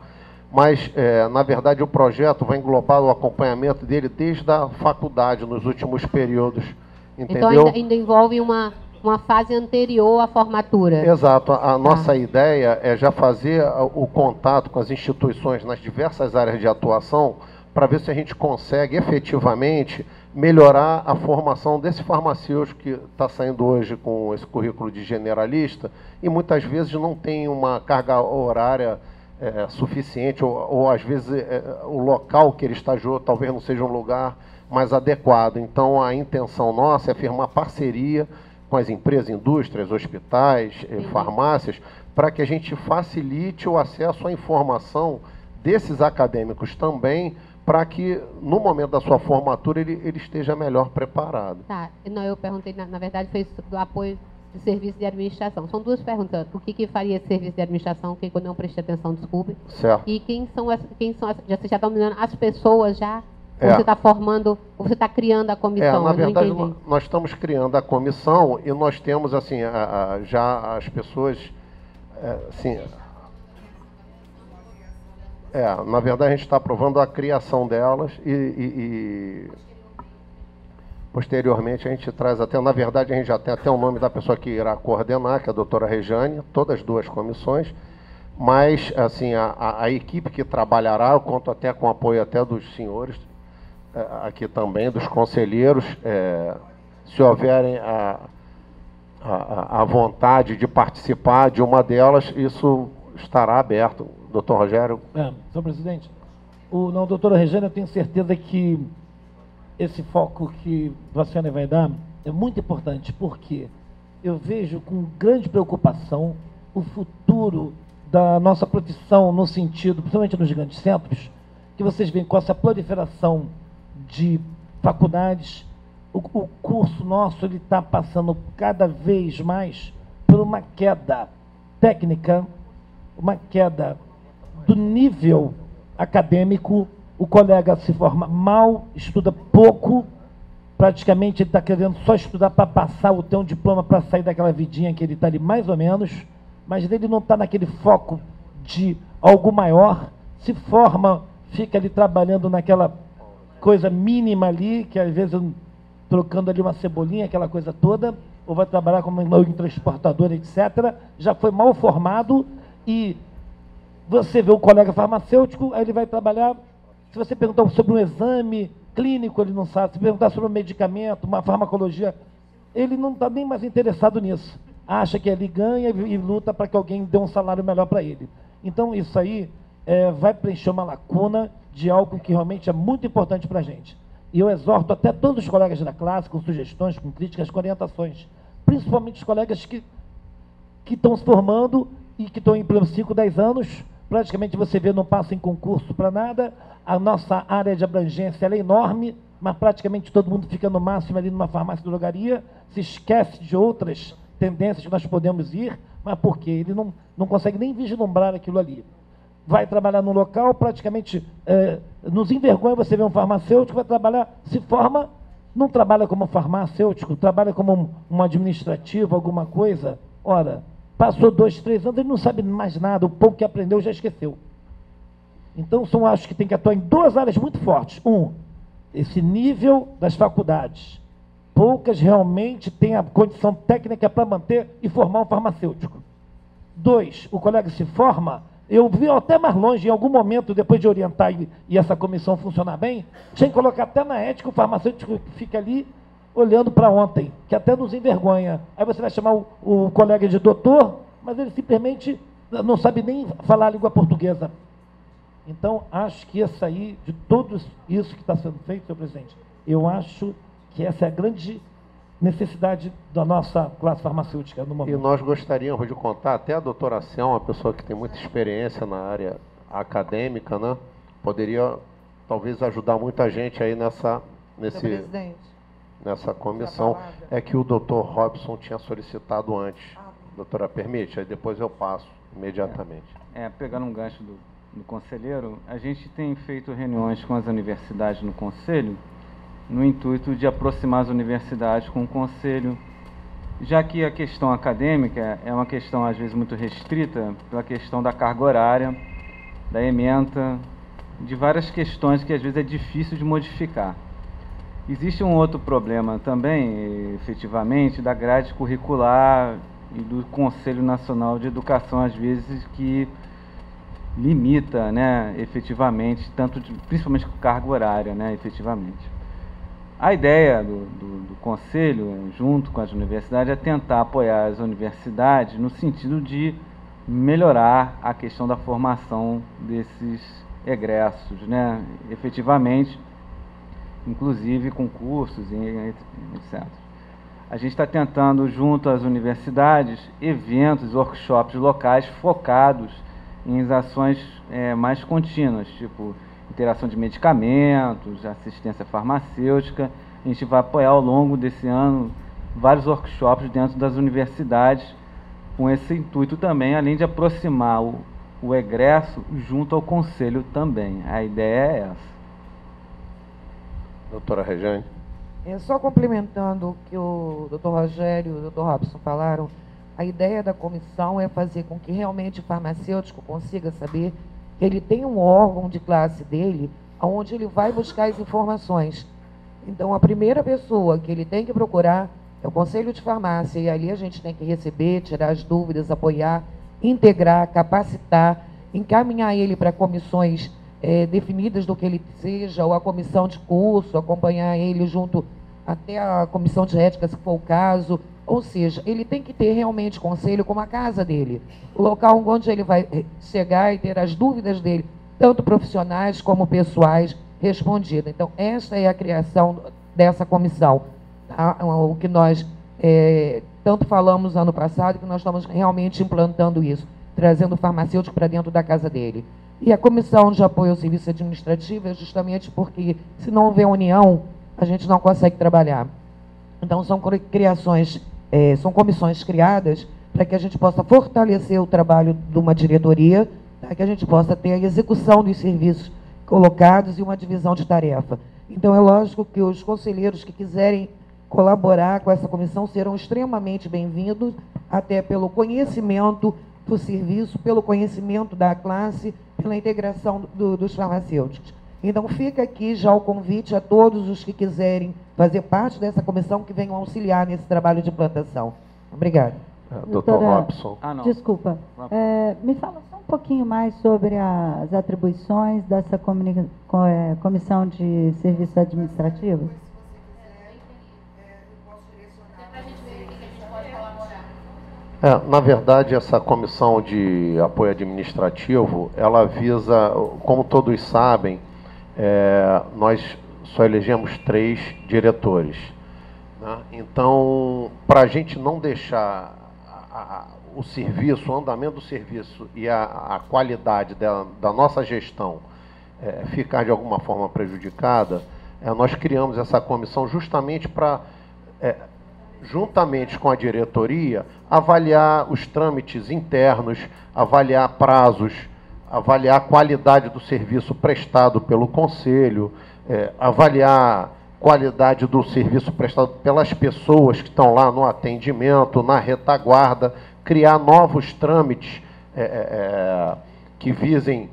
mas, na verdade, o projeto vai englobar o acompanhamento dele desde a faculdade, nos últimos períodos. Entendeu? Então, ainda envolve uma fase anterior à formatura. Exato. A nossa ideia é já fazer o contato com as instituições nas diversas áreas de atuação, para ver se a gente consegue efetivamente melhorar a formação desse farmacêutico que está saindo hoje com esse currículo de generalista e muitas vezes não tem uma carga horária suficiente, ou às vezes o local que ele estagiou talvez não seja um lugar mais adequado. Então, a intenção nossa é firmar parceria com as empresas, indústrias, hospitais, farmácias, para que a gente facilite o acesso à informação desses acadêmicos também, para que, no momento da sua formatura, ele esteja melhor preparado. Tá. Não, eu perguntei, na verdade, foi do apoio de serviço de administração. São duas perguntas. O que faria esse serviço de administração, que eu não prestei atenção, desculpe. Certo. E quem são já você já está nomeando as pessoas já? Ou você está formando, ou você está criando a comissão? Na verdade, nós estamos criando a comissão e nós temos, assim, já as pessoas, assim... na verdade, a gente está aprovando a criação delas e posteriormente a gente traz até, na verdade, a gente já tem até o nome da pessoa que irá coordenar, que é a doutora Rejane, todas as duas comissões, mas, assim, a equipe que trabalhará, eu conto até com o apoio até dos senhores, aqui também, dos conselheiros, se houverem a vontade de participar de uma delas, isso estará aberto. Doutor Rogério? Senhor presidente, doutora Regina, eu tenho certeza que esse foco que a senhora vai dar é muito importante, porque eu vejo com grande preocupação o futuro da nossa profissão no sentido, principalmente nos grandes centros, que vocês veem com essa proliferação de faculdades, o curso nosso ele está passando cada vez mais por uma queda técnica, uma queda do nível acadêmico. O colega se forma mal, estuda pouco, praticamente ele está querendo só estudar para passar o ter um diploma para sair daquela vidinha que ele está ali mais ou menos, mas ele não está naquele foco de algo maior, se forma, fica ali trabalhando naquela coisa mínima ali, que às vezes trocando ali uma cebolinha, aquela coisa toda, ou vai trabalhar como um transportador, etc. Já foi mal formado e você vê um colega farmacêutico, aí ele vai trabalhar, se você perguntar sobre um exame clínico, ele não sabe, se perguntar sobre um medicamento, uma farmacologia, ele não está nem mais interessado nisso. Acha que ele ganha e luta para que alguém dê um salário melhor para ele. Então, isso aí vai preencher uma lacuna de algo que realmente é muito importante para a gente. E eu exorto até todos os colegas da classe, com sugestões, com críticas, com orientações, principalmente os colegas que estão se formando e que estão em 5, 10 anos, praticamente você vê, não passa em concurso para nada, a nossa área de abrangência é enorme, mas praticamente todo mundo fica no máximo ali numa farmácia de drogaria, se esquece de outras tendências que nós podemos ir, mas por quê? Ele não consegue nem vislumbrar aquilo ali. Vai trabalhar num local, praticamente nos envergonha você ver um farmacêutico, vai trabalhar, se forma, não trabalha como farmacêutico, trabalha como um administrativo, alguma coisa. Ora, passou 2, 3 anos, ele não sabe mais nada, o pouco que aprendeu já esqueceu. Então, acho que tem que atuar em 2 áreas muito fortes. Esse nível das faculdades. Poucas realmente têm a condição técnica para manter e formar um farmacêutico. 2, o colega se forma, eu vi até mais longe, em algum momento, depois de orientar e essa comissão funcionar bem, tinha que colocar até na ética o farmacêutico que fica ali olhando para ontem, que até nos envergonha. Aí você vai chamar o colega de doutor, mas ele simplesmente não sabe nem falar a língua portuguesa. Então, acho que essa aí, de tudo isso que está sendo feito, senhor presidente, eu acho que essa é a grande necessidade da nossa classe farmacêutica no momento. E nós gostaríamos de contar, até a doutora Céu, uma pessoa que tem muita experiência na área acadêmica, né? Poderia, talvez, ajudar muita gente aí nessa comissão. É que o doutor Robson tinha solicitado antes. Doutora, permite? Aí depois eu passo imediatamente. Pegando um gancho do conselheiro, a gente tem feito reuniões com as universidades no conselho, no intuito de aproximar as universidades com o conselho, já que a questão acadêmica é uma questão, às vezes, muito restrita pela questão da carga horária, da ementa, de várias questões que, às vezes, é difícil de modificar. Existe um outro problema também, efetivamente, da grade curricular e do Conselho Nacional de Educação, às vezes, que limita, né, efetivamente, principalmente com carga horária, né, efetivamente. A ideia do Conselho, junto com as universidades, é tentar apoiar as universidades no sentido de melhorar a questão da formação desses egressos, né, efetivamente, inclusive com cursos, etc. A gente está tentando, junto às universidades, eventos, workshops locais focados em ações mais contínuas, tipo interação de medicamentos, assistência farmacêutica. A gente vai apoiar ao longo desse ano vários workshops dentro das universidades com esse intuito também, além de aproximar o egresso junto ao conselho também. A ideia é essa. Doutora Rejane. Só complementando o que o doutor Rogério e o doutor Robson falaram, a ideia da comissão é fazer com que realmente o farmacêutico consiga saber que ele tem um órgão de classe dele, onde ele vai buscar as informações. Então, a primeira pessoa que ele tem que procurar é o Conselho de Farmácia, e ali a gente tem que receber, tirar as dúvidas, apoiar, integrar, capacitar, encaminhar ele para comissões definidas do que ele seja, ou a comissão de curso, acompanhar ele junto até a comissão de ética, se for o caso, Ou seja, ele tem que ter realmente conselho como a casa dele, o local onde ele vai chegar e ter as dúvidas dele, tanto profissionais como pessoais, respondidas. Então, esta é a criação dessa comissão. Tá? O que nós tanto falamos ano passado, que nós estamos realmente implantando isso, trazendo o farmacêutico para dentro da casa dele. E a comissão de apoio ao serviço administrativo é justamente porque, se não houver união, a gente não consegue trabalhar. Então, são comissões criadas para que a gente possa fortalecer o trabalho de uma diretoria, para que a gente possa ter a execução dos serviços colocados e uma divisão de tarefa. Então, é lógico que os conselheiros que quiserem colaborar com essa comissão serão extremamente bem-vindos, até pelo conhecimento do serviço, pelo conhecimento da classe, pela integração dos farmacêuticos. Então, fica aqui já o convite a todos os que quiserem fazer parte dessa comissão, que venham auxiliar nesse trabalho de implantação. Obrigada. Doutor Robson. Desculpa. Me fala só um pouquinho mais sobre as atribuições dessa comissão de serviços administrativos. Na verdade, essa comissão de apoio administrativo, ela visa, como todos sabem, nós só elegemos 3 diretores, né? Então, para a gente não deixar o serviço, o andamento do serviço e a qualidade da nossa gestão ficar de alguma forma prejudicada, nós criamos essa comissão justamente para, juntamente com a diretoria, avaliar os trâmites internos, avaliar prazos, avaliar a qualidade do serviço prestado pelo Conselho, avaliar a qualidade do serviço prestado pelas pessoas que estão lá no atendimento, na retaguarda, criar novos trâmites que visem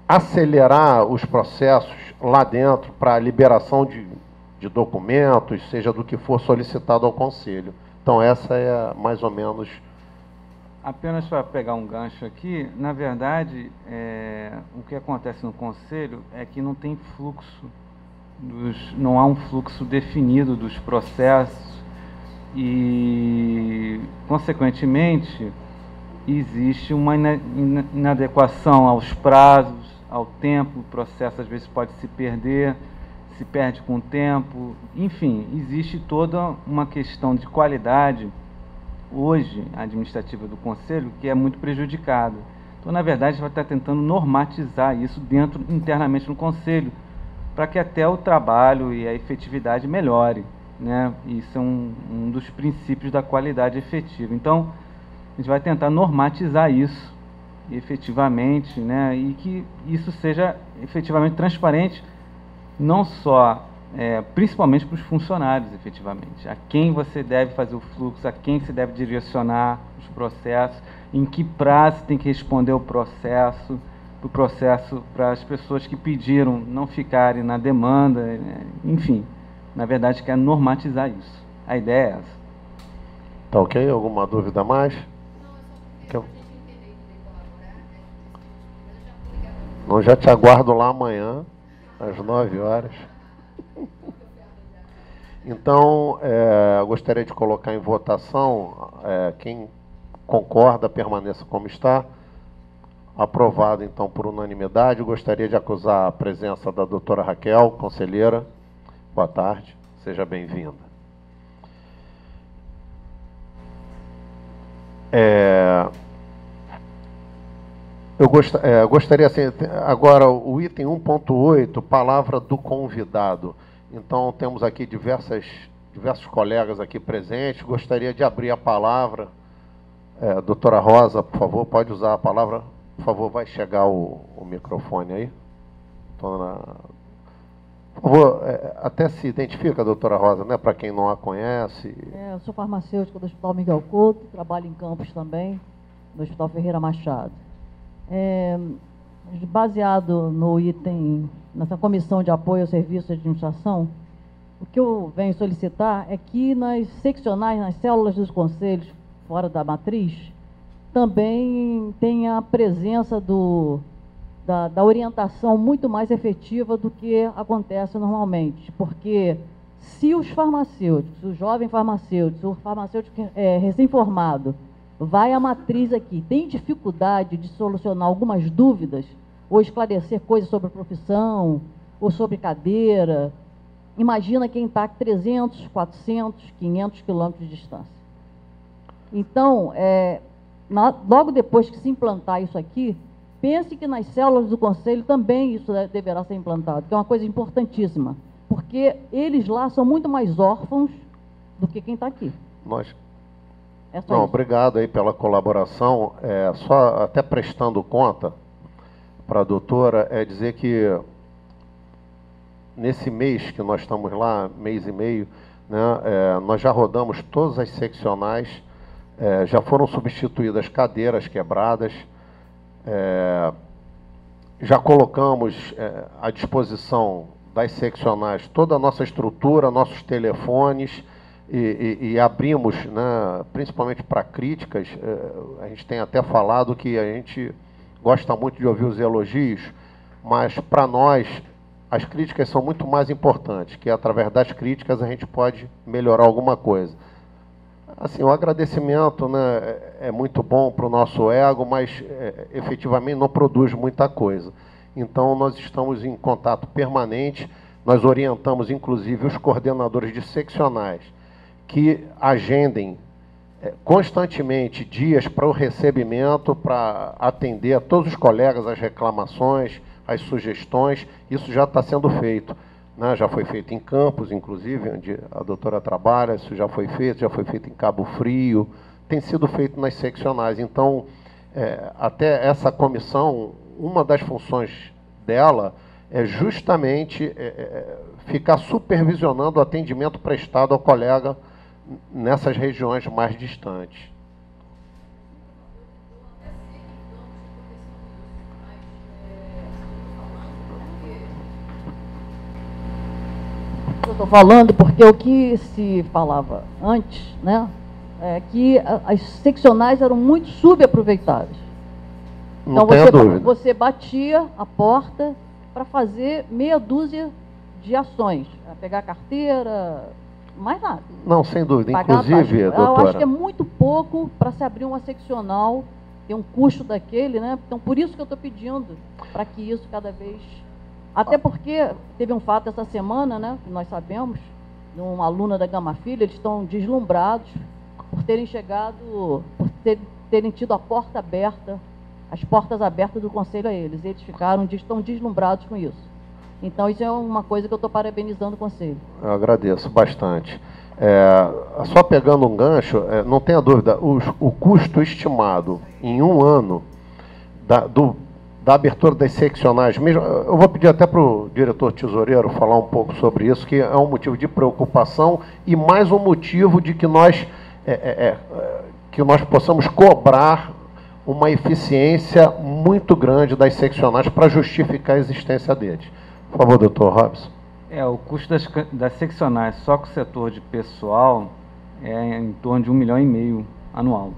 acelerar os processos lá dentro para a liberação de documentos, seja do que for solicitado ao Conselho. Então, essa é mais ou menos... Apenas para pegar um gancho aqui, na verdade, o que acontece no Conselho é que não tem fluxo, não há um fluxo definido dos processos e, consequentemente, existe uma inadequação aos prazos, ao tempo, o processo às vezes pode se perder, se perde com o tempo, enfim, existe toda uma questão de qualidade hoje administrativa do Conselho que é muito prejudicada. Então, na verdade, a gente vai estar tentando normatizar isso internamente no Conselho, para que até o trabalho e a efetividade melhore, né? Isso é um dos princípios da qualidade efetiva. Então, a gente vai tentar normatizar isso efetivamente, né? E que isso seja efetivamente transparente, não só, principalmente para os funcionários, efetivamente. A quem você deve fazer o fluxo, a quem se deve direcionar os processos, em que prazo tem que responder o processo para as pessoas que pediram não ficarem na demanda, enfim. Na verdade, quer normatizar isso. A ideia é essa. Tá ok? Alguma dúvida a mais? Não, já te aguardo lá amanhã, às 9 horas. Então, eu gostaria de colocar em votação, quem concorda, permaneça como está. Aprovado, então, por unanimidade. Eu gostaria de acusar a presença da doutora Raquel, conselheira. Boa tarde, seja bem-vinda. Eu gostaria, assim, agora, o item 1.8, palavra do convidado. Então, temos aqui diversos colegas aqui presentes. Gostaria de abrir a palavra. Doutora Rosa, por favor, pode usar a palavra. Por favor, vai chegar o microfone aí. Por favor, até se identifica, doutora Rosa, né, para quem não a conhece. Eu sou farmacêutica do Hospital Miguel Couto, trabalho em Campos também, no Hospital Ferreira Machado. Baseado no item, nessa comissão de apoio ao serviço de administração, o que eu venho solicitar é que nas seccionais, nas células dos conselhos, fora da matriz, também tenha a presença da orientação muito mais efetiva do que acontece normalmente, porque Se os farmacêuticos, o jovem farmacêutico, o farmacêutico recém-formado, vai à matriz aqui, tem dificuldade de solucionar algumas dúvidas, ou esclarecer coisas sobre a profissão, ou sobre cadeira, imagina quem está a 300, 400, 500 quilômetros de distância. Então, logo depois que se implantar isso aqui, pense que nas células do Conselho também isso deverá ser implantado, que é uma coisa importantíssima, porque eles lá são muito mais órfãos do que quem está aqui. Não, obrigado aí pela colaboração. Só até prestando conta para a doutora, dizer que nesse mês que nós estamos lá, mês e meio, né, nós já rodamos todas as seccionais, já foram substituídas cadeiras quebradas, já colocamos à disposição das seccionais toda a nossa estrutura, nossos telefones, e abrimos, né, principalmente para críticas. A gente tem até falado que a gente gosta muito de ouvir os elogios, mas para nós as críticas são muito mais importantes, que através das críticas a gente pode melhorar alguma coisa. Assim, o agradecimento, né, é muito bom para o nosso ego, mas efetivamente não produz muita coisa. Então, nós estamos em contato permanente, nós orientamos, inclusive, os coordenadores de seccionais que agendem constantemente dias para o recebimento, para atender a todos os colegas, as reclamações, as sugestões. Isso já está sendo feito, né? Já foi feito em Campos, inclusive, onde a doutora trabalha, isso já foi feito em Cabo Frio, tem sido feito nas seccionais. Então, até essa comissão, uma das funções dela é justamente ficar supervisionando o atendimento prestado ao colega nessas regiões mais distantes. Eu estou falando porque o que se falava antes, né, é que as seccionais eram muito subaproveitadas. Não Então tenha dúvida. Você batia a porta para fazer meia dúzia de ações, pegar carteira, mais nada. Não, sem dúvida. Inclusive, doutora, eu acho que é muito pouco para se abrir uma seccional, tem um custo daquele, né? Então, por isso que eu estou pedindo para que isso cada vez... Até porque teve um fato essa semana, né, que nós sabemos, de uma aluna da Gama Filho, eles estão deslumbrados por terem chegado, por terem tido a porta aberta, as portas abertas do Conselho a eles. Eles estão deslumbrados com isso. Então, isso é uma coisa que eu estou parabenizando o Conselho. Eu agradeço bastante. Só pegando um gancho, não tenha dúvida, o custo estimado em um ano da abertura das seccionais, mesmo, eu vou pedir até para o diretor tesoureiro falar um pouco sobre isso, que é um motivo de preocupação e mais um motivo de que nós possamos cobrar uma eficiência muito grande das seccionais para justificar a existência deles. Por favor, doutor Robson. O custo das seccionais só com o setor de pessoal é em torno de 1,5 milhão anual.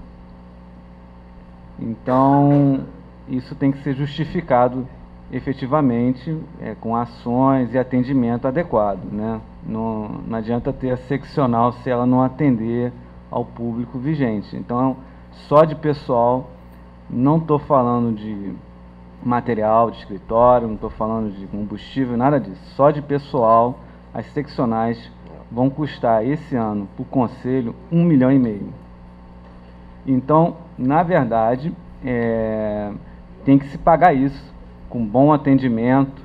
Então, isso tem que ser justificado efetivamente com ações e atendimento adequado, né? Não adianta ter a seccional se ela não atender ao público vigente. Então, só de pessoal, não estou falando de material de escritório, não estou falando de combustível, nada disso. Só de pessoal, as seccionais vão custar esse ano para o Conselho 1,5 milhão. Então, na verdade, tem que se pagar isso com bom atendimento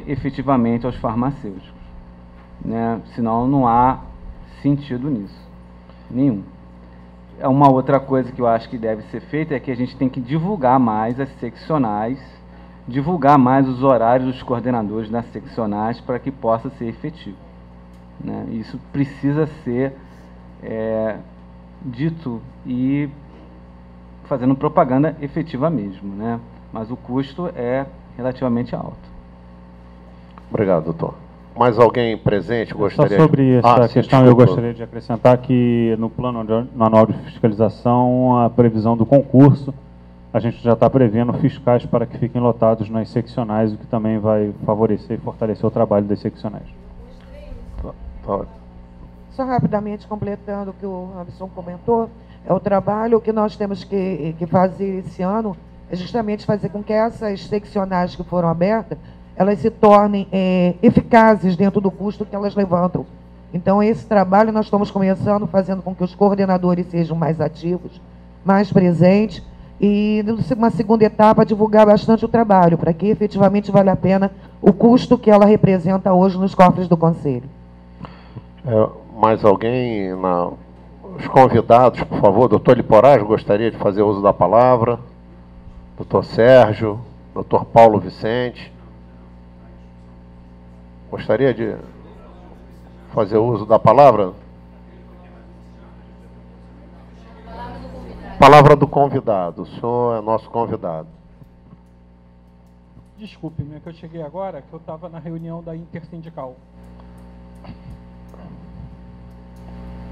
efetivamente aos farmacêuticos, né? Senão não há sentido nisso, nenhum. Uma outra coisa que eu acho que deve ser feita é que a gente tem que divulgar mais as seccionais, divulgar mais os horários dos coordenadores das seccionais para que possa ser efetivo, né? Isso precisa ser dito e fazendo propaganda efetiva mesmo, né? Mas o custo é relativamente alto. Obrigado, doutor. Mais alguém presente gostaria? Só sobre essa questão, eu gostaria de acrescentar que no plano anual de fiscalização, a previsão do concurso, a gente já está prevendo fiscais para que fiquem lotados nas seccionais, o que também vai favorecer e fortalecer o trabalho das seccionais. Só rapidamente completando o que o Robson comentou, o trabalho que nós temos que fazer esse ano é justamente fazer com que essas seccionais que foram abertas, elas se tornem eficazes dentro do custo que elas levantam. Então, esse trabalho nós estamos começando, fazendo com que os coordenadores sejam mais ativos, mais presentes, e, numa segunda etapa, divulgar bastante o trabalho, para que efetivamente vale a pena o custo que ela representa hoje nos cofres do Conselho. Mais alguém? Os convidados, por favor. Doutor Liporaz, gostaria de fazer uso da palavra. Doutor Sérgio, doutor Paulo Vicente. Gostaria de fazer uso da palavra? Palavra do convidado. O senhor é nosso convidado. Desculpe-me, é que eu cheguei agora, que eu estava na reunião da Intersindical.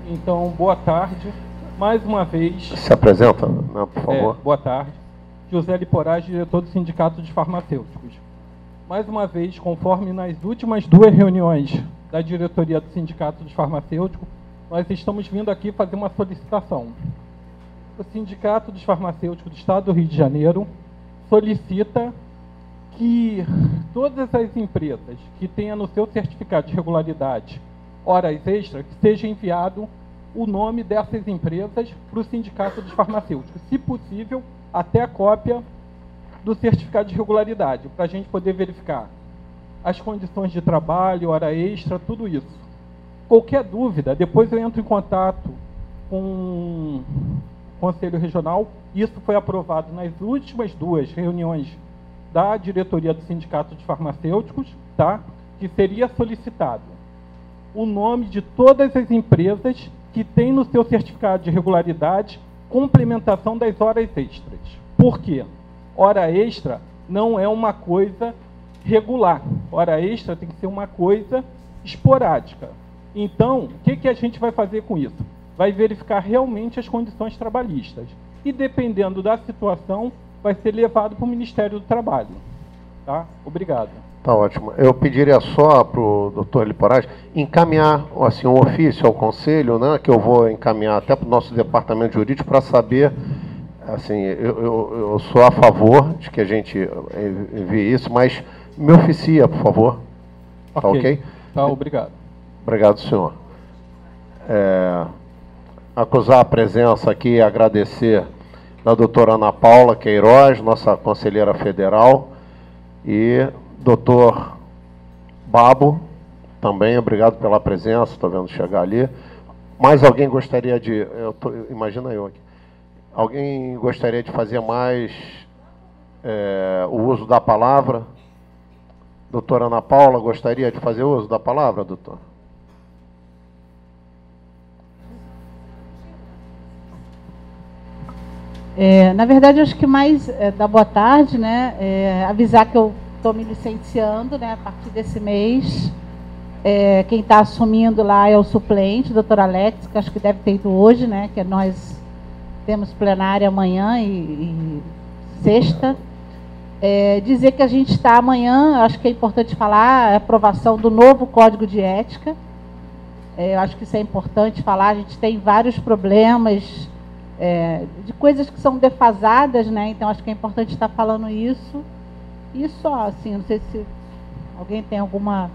Então, boa tarde. Mais uma vez... Se apresenta, né, por favor. Boa tarde. José Liporaz, diretor do Sindicato dos Farmacêuticos. Mais uma vez, conforme nas últimas 2 reuniões da diretoria do Sindicato dos Farmacêuticos, nós estamos vindo aqui fazer uma solicitação. O Sindicato dos Farmacêuticos do Estado do Rio de Janeiro solicita que todas as empresas que tenham no seu certificado de regularidade horas extras, que seja enviado o nome dessas empresas para o Sindicato dos Farmacêuticos. Se possível, até a cópia do certificado de regularidade, para a gente poder verificar as condições de trabalho, hora extra, tudo isso. Qualquer dúvida, depois eu entro em contato com o Conselho Regional. Isso foi aprovado nas últimas 2 reuniões da diretoria do Sindicato dos Farmacêuticos, tá? Que seria solicitado o nome de todas as empresas que têm no seu certificado de regularidade complementação das horas extras. Por quê? Hora extra não é uma coisa regular. Hora extra tem que ser uma coisa esporádica. Então, o que a gente vai fazer com isso? Vai verificar realmente as condições trabalhistas. E, dependendo da situação, vai ser levado para o Ministério do Trabalho. Tá? Obrigado. Tá ótimo. Eu pediria só para o doutor Liporaz encaminhar assim, um ofício ao Conselho, né, que eu vou encaminhar até para o nosso departamento jurídico para saber, assim, eu sou a favor de que a gente envie isso, mas me oficia, por favor. Tá ok? Tá, obrigado. Obrigado, senhor. Acusar a presença aqui e agradecer da doutora Ana Paula Queiroz, nossa conselheira federal, e doutor Babo, também, obrigado pela presença, estou vendo chegar ali. Mais alguém gostaria de... imagina eu aqui. Alguém gostaria de fazer mais o uso da palavra? Doutora Ana Paula, gostaria de fazer uso da palavra, doutor? Na verdade, acho que mais da boa tarde, né? Avisar que eu estou me licenciando, né? A partir desse mês. Quem está assumindo lá é o suplente, o doutor Alex, que acho que deve ter ido hoje, né? Que nós temos plenária amanhã e sexta. Dizer que a gente está amanhã, acho que é importante falar, a aprovação do novo Código de Ética. Eu acho que isso é importante falar, a gente tem vários problemas de coisas que são defasadas, né? Então acho que é importante estar falando isso. E só, assim, não sei se alguém tem alguma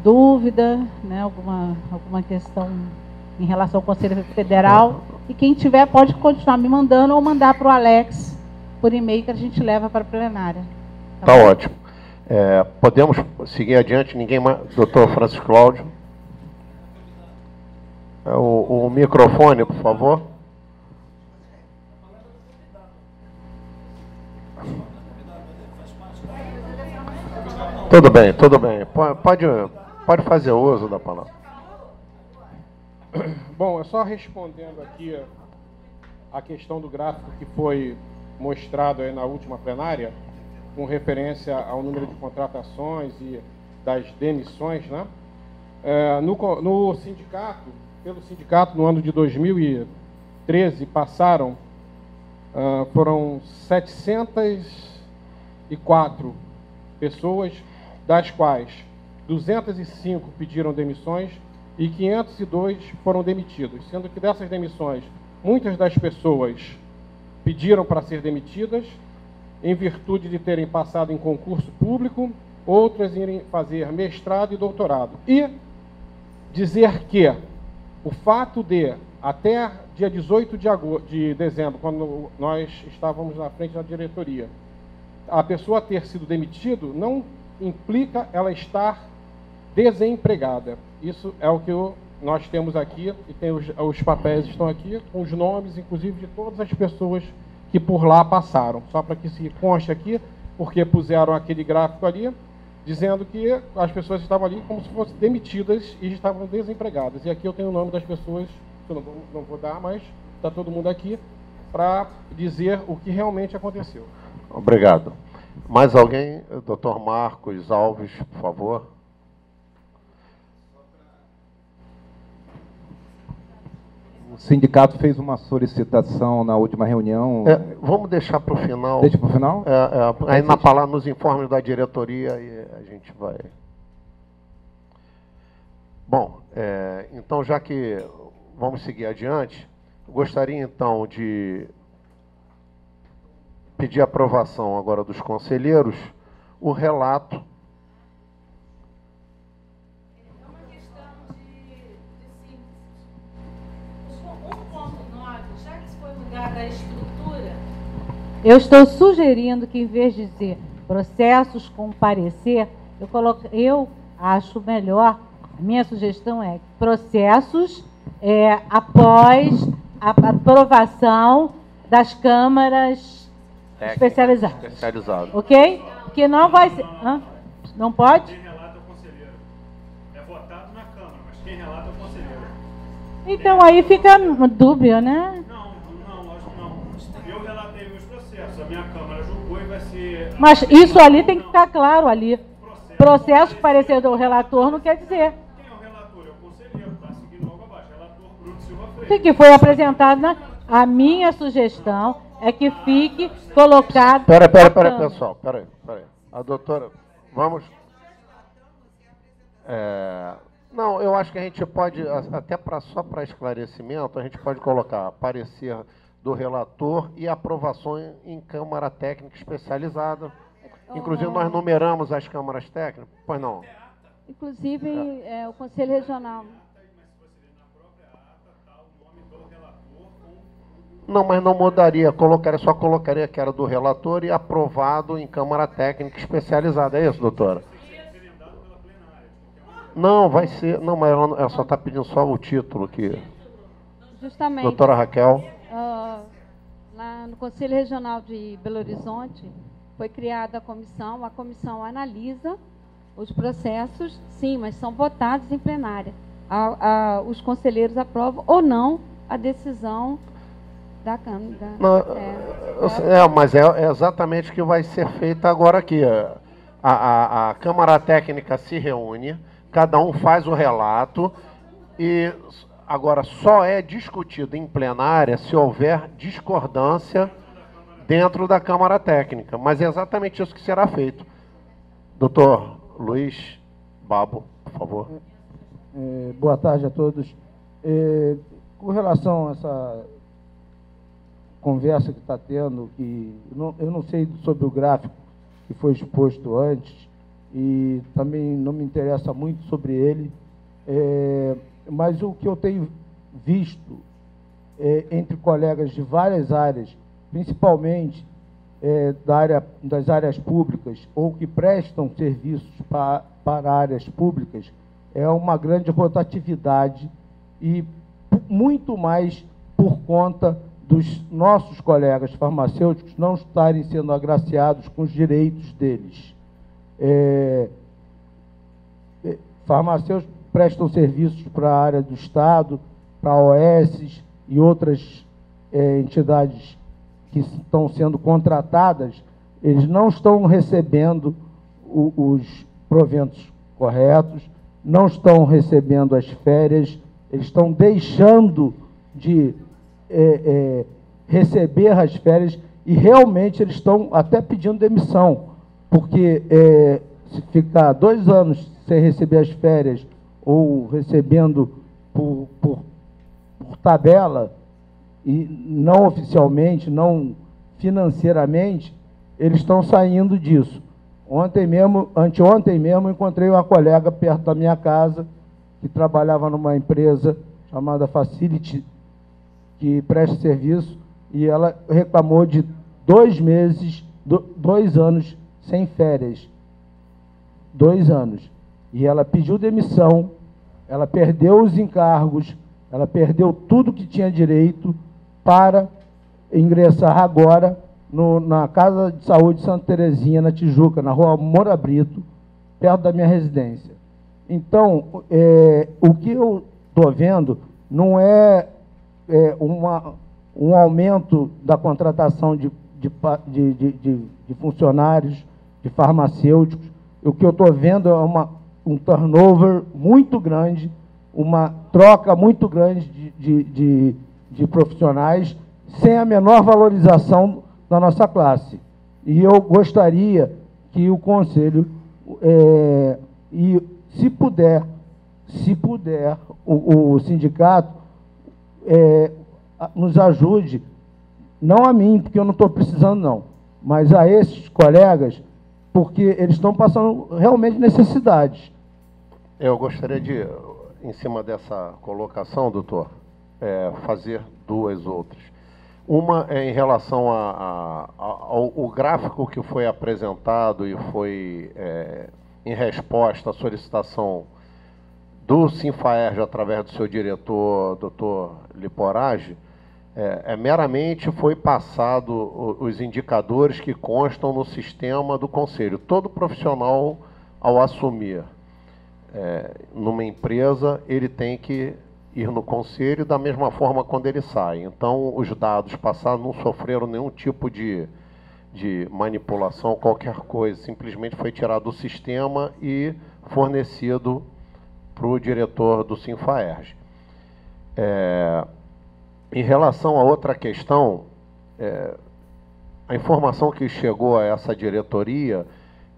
dúvida, né? Alguma questão em relação ao Conselho Federal. E quem tiver pode continuar me mandando ou mandar para o Alex por e-mail que a gente leva para a plenária. Tá ótimo. Podemos seguir adiante? Ninguém mais? Doutor Francisco Cláudio. O microfone, por favor. Tudo bem, tudo bem. Pode fazer uso da palavra. Bom, é só respondendo aqui a questão do gráfico que foi mostrado aí na última plenária, com referência ao número de contratações e das demissões, né? No sindicato, pelo sindicato, no ano de 2013, foram 704 pessoas, das quais 205 pediram demissões e 502 foram demitidos, sendo que dessas demissões, muitas das pessoas pediram para ser demitidas em virtude de terem passado em concurso público, outras irem fazer mestrado e doutorado. E dizer que o fato de, até dia 18 de dezembro, quando nós estávamos na frente da diretoria, a pessoa ter sido demitido não implica ela estar desempregada. Isso é o que nós temos aqui, e tem os papéis estão aqui, com os nomes, inclusive, de todas as pessoas que por lá passaram. Só para que se conste aqui, porque puseram aquele gráfico ali, dizendo que as pessoas estavam ali como se fossem demitidas e estavam desempregadas. E aqui eu tenho o nome das pessoas, que eu não vou dar, mas está todo mundo aqui, para dizer o que realmente aconteceu. Obrigado. Mais alguém? Dr. Marcos Alves, por favor. O sindicato fez uma solicitação na última reunião. Vamos deixar para o final. Deixa para o final? Aí na palavra, nos informes da diretoria, aí a gente vai. Bom, então, já que vamos seguir adiante, gostaria então de pedir aprovação agora dos conselheiros o relato. Da estrutura, eu estou sugerindo que, em vez de dizer processos com parecer, eu acho melhor, a minha sugestão é processos após a aprovação das câmaras especializadas. Ok? Que não vai ser... Não pode? Quem relata é o conselheiro. É votado na Câmara, mas quem relata é o conselheiro. Então aí fica dúbio, né? Eu relatei meus processos, a minha Câmara julgou e vai ser... Mas isso ali tem que ficar claro ali. Processo que parecer do relator não quer dizer. Quem é o relator? É o conselheiro, está seguindo logo abaixo. Relator Bruno Silva Freire. Que foi apresentado a minha sugestão é que fique colocado... Pera, pessoal. Pera aí. A doutora... Vamos... Não, eu acho que a gente pode, até só para esclarecimento, a gente pode colocar parecer do relator e aprovação em Câmara Técnica Especializada. Inclusive, nós numeramos as câmaras técnicas. Pois não? Inclusive, o Conselho Regional. Não, mas não mudaria. Só colocaria que era do relator e aprovado em Câmara Técnica Especializada. É isso, doutora? Não, vai ser... Não, mas ela só está pedindo só o título aqui. Justamente. Doutora Raquel. Lá no Conselho Regional de Belo Horizonte, foi criada a comissão analisa os processos, sim, mas são votados em plenária. Os conselheiros aprovam ou não a decisão da Câmara. Mas é exatamente o que vai ser feito agora aqui. A Câmara Técnica se reúne, cada um faz o relato e... Agora, só é discutido em plenária se houver discordância dentro da Câmara Técnica. Mas é exatamente isso que será feito. Doutor Luiz Babo, por favor. Boa tarde a todos. Com relação a essa conversa que está tendo, eu não sei sobre o gráfico que foi exposto antes, e também não me interessa muito sobre ele, mas o que eu tenho visto entre colegas de várias áreas, principalmente das áreas públicas ou que prestam serviços para áreas públicas, é uma grande rotatividade e muito mais por conta dos nossos colegas farmacêuticos não estarem sendo agraciados com os direitos deles. Farmacêuticos prestam serviços para a área do Estado, para OS e outras entidades que estão sendo contratadas, eles não estão recebendo os proventos corretos, não estão recebendo as férias, eles estão deixando de receber as férias e realmente eles estão até pedindo demissão, porque se ficar 2 anos sem receber as férias ou recebendo por tabela, e não oficialmente, não financeiramente, eles estão saindo disso. Anteontem mesmo, encontrei uma colega perto da minha casa, que trabalhava numa empresa chamada Facility, que presta serviço, e ela reclamou de 2 meses, 2 anos sem férias. 2 anos. E ela pediu demissão, ela perdeu os encargos, ela perdeu tudo que tinha direito para ingressar agora na Casa de Saúde Santa Terezinha, na Tijuca, na Rua Moura Brito, perto da minha residência. Então, o que eu estou vendo não é, um aumento da contratação de funcionários, de farmacêuticos. O que eu estou vendo é um turnover muito grande, uma troca muito grande de profissionais, sem a menor valorização da nossa classe. E eu gostaria que o Conselho, se puder, o sindicato nos ajude, não a mim, porque eu não estou precisando não, mas a esses colegas, porque eles estão passando realmente necessidades. Eu gostaria de, em cima dessa colocação, doutor, fazer 2 outras. Uma é em relação ao gráfico que foi apresentado e foi em resposta à solicitação do Sinfaerj através do seu diretor, doutor Liporage, meramente foi passado os indicadores que constam no sistema do Conselho. Todo profissional, ao assumir numa empresa, ele tem que ir no Conselho da mesma forma quando ele sai. Então, os dados passados não sofreram nenhum tipo de manipulação, qualquer coisa. Simplesmente foi tirado do sistema e fornecido para o diretor do Sinfaerj. Em relação a outra questão, a informação que chegou a essa diretoria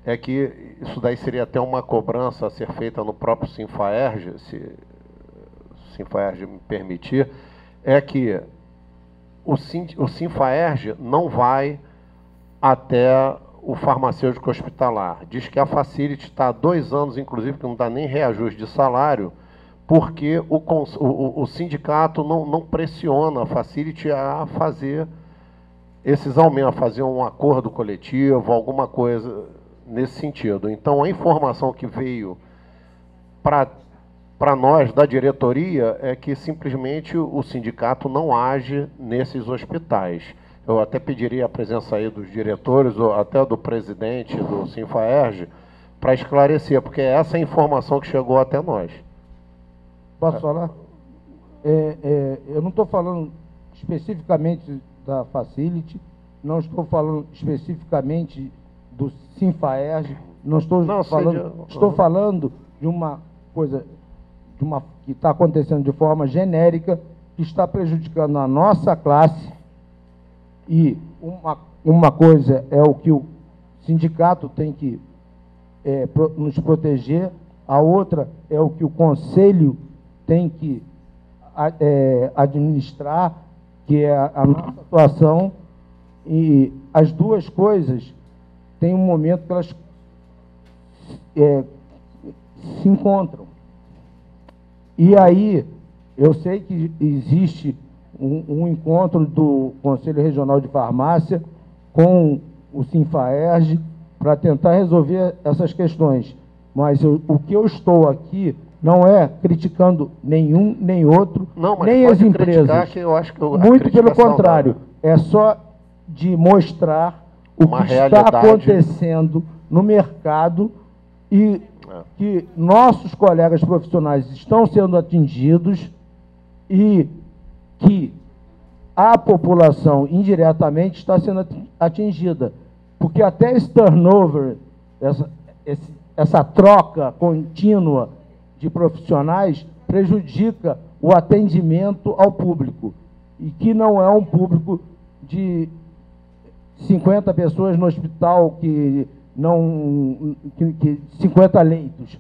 é que isso daí seria até uma cobrança a ser feita no próprio Sinfaerj, se o Sinfaerj me permitir, é que o Sinfaerj não vai até o farmacêutico hospitalar. Diz que a Facility está há 2 anos, inclusive, que não dá nem reajuste de salário, porque o sindicato não pressiona a Facility a fazer esses aumentos, a fazer um acordo coletivo, alguma coisa nesse sentido. Então, a informação que veio para nós, da diretoria, é que simplesmente o sindicato não age nesses hospitais. Eu até pediria a presença aí dos diretores, ou até do presidente do Sinfaerj, para esclarecer, porque é essa a informação que chegou até nós. Posso falar? Eu não estou falando especificamente da Facility, não estou falando especificamente do Sinfaerj, estou falando de uma coisa que está acontecendo de forma genérica, que está prejudicando a nossa classe, e uma coisa é o que o sindicato tem que nos proteger, a outra é o que o Conselho tem que administrar, que é a nossa atuação, e as 2 coisas tem um momento que elas se encontram. E aí, eu sei que existe um encontro do Conselho Regional de Farmácia com o Sinfaerj para tentar resolver essas questões. Mas o que eu estou aqui não é criticando nenhum, nem outro, nem as empresas. Que eu acho que muito pelo contrário, é só de mostrar o que está acontecendo no mercado e que nossos colegas profissionais estão sendo atingidos e que a população indiretamente está sendo atingida. Porque até esse turnover, essa troca contínua de profissionais prejudica o atendimento ao público, e que não é um público de 50 pessoas no hospital, que 50 leitos.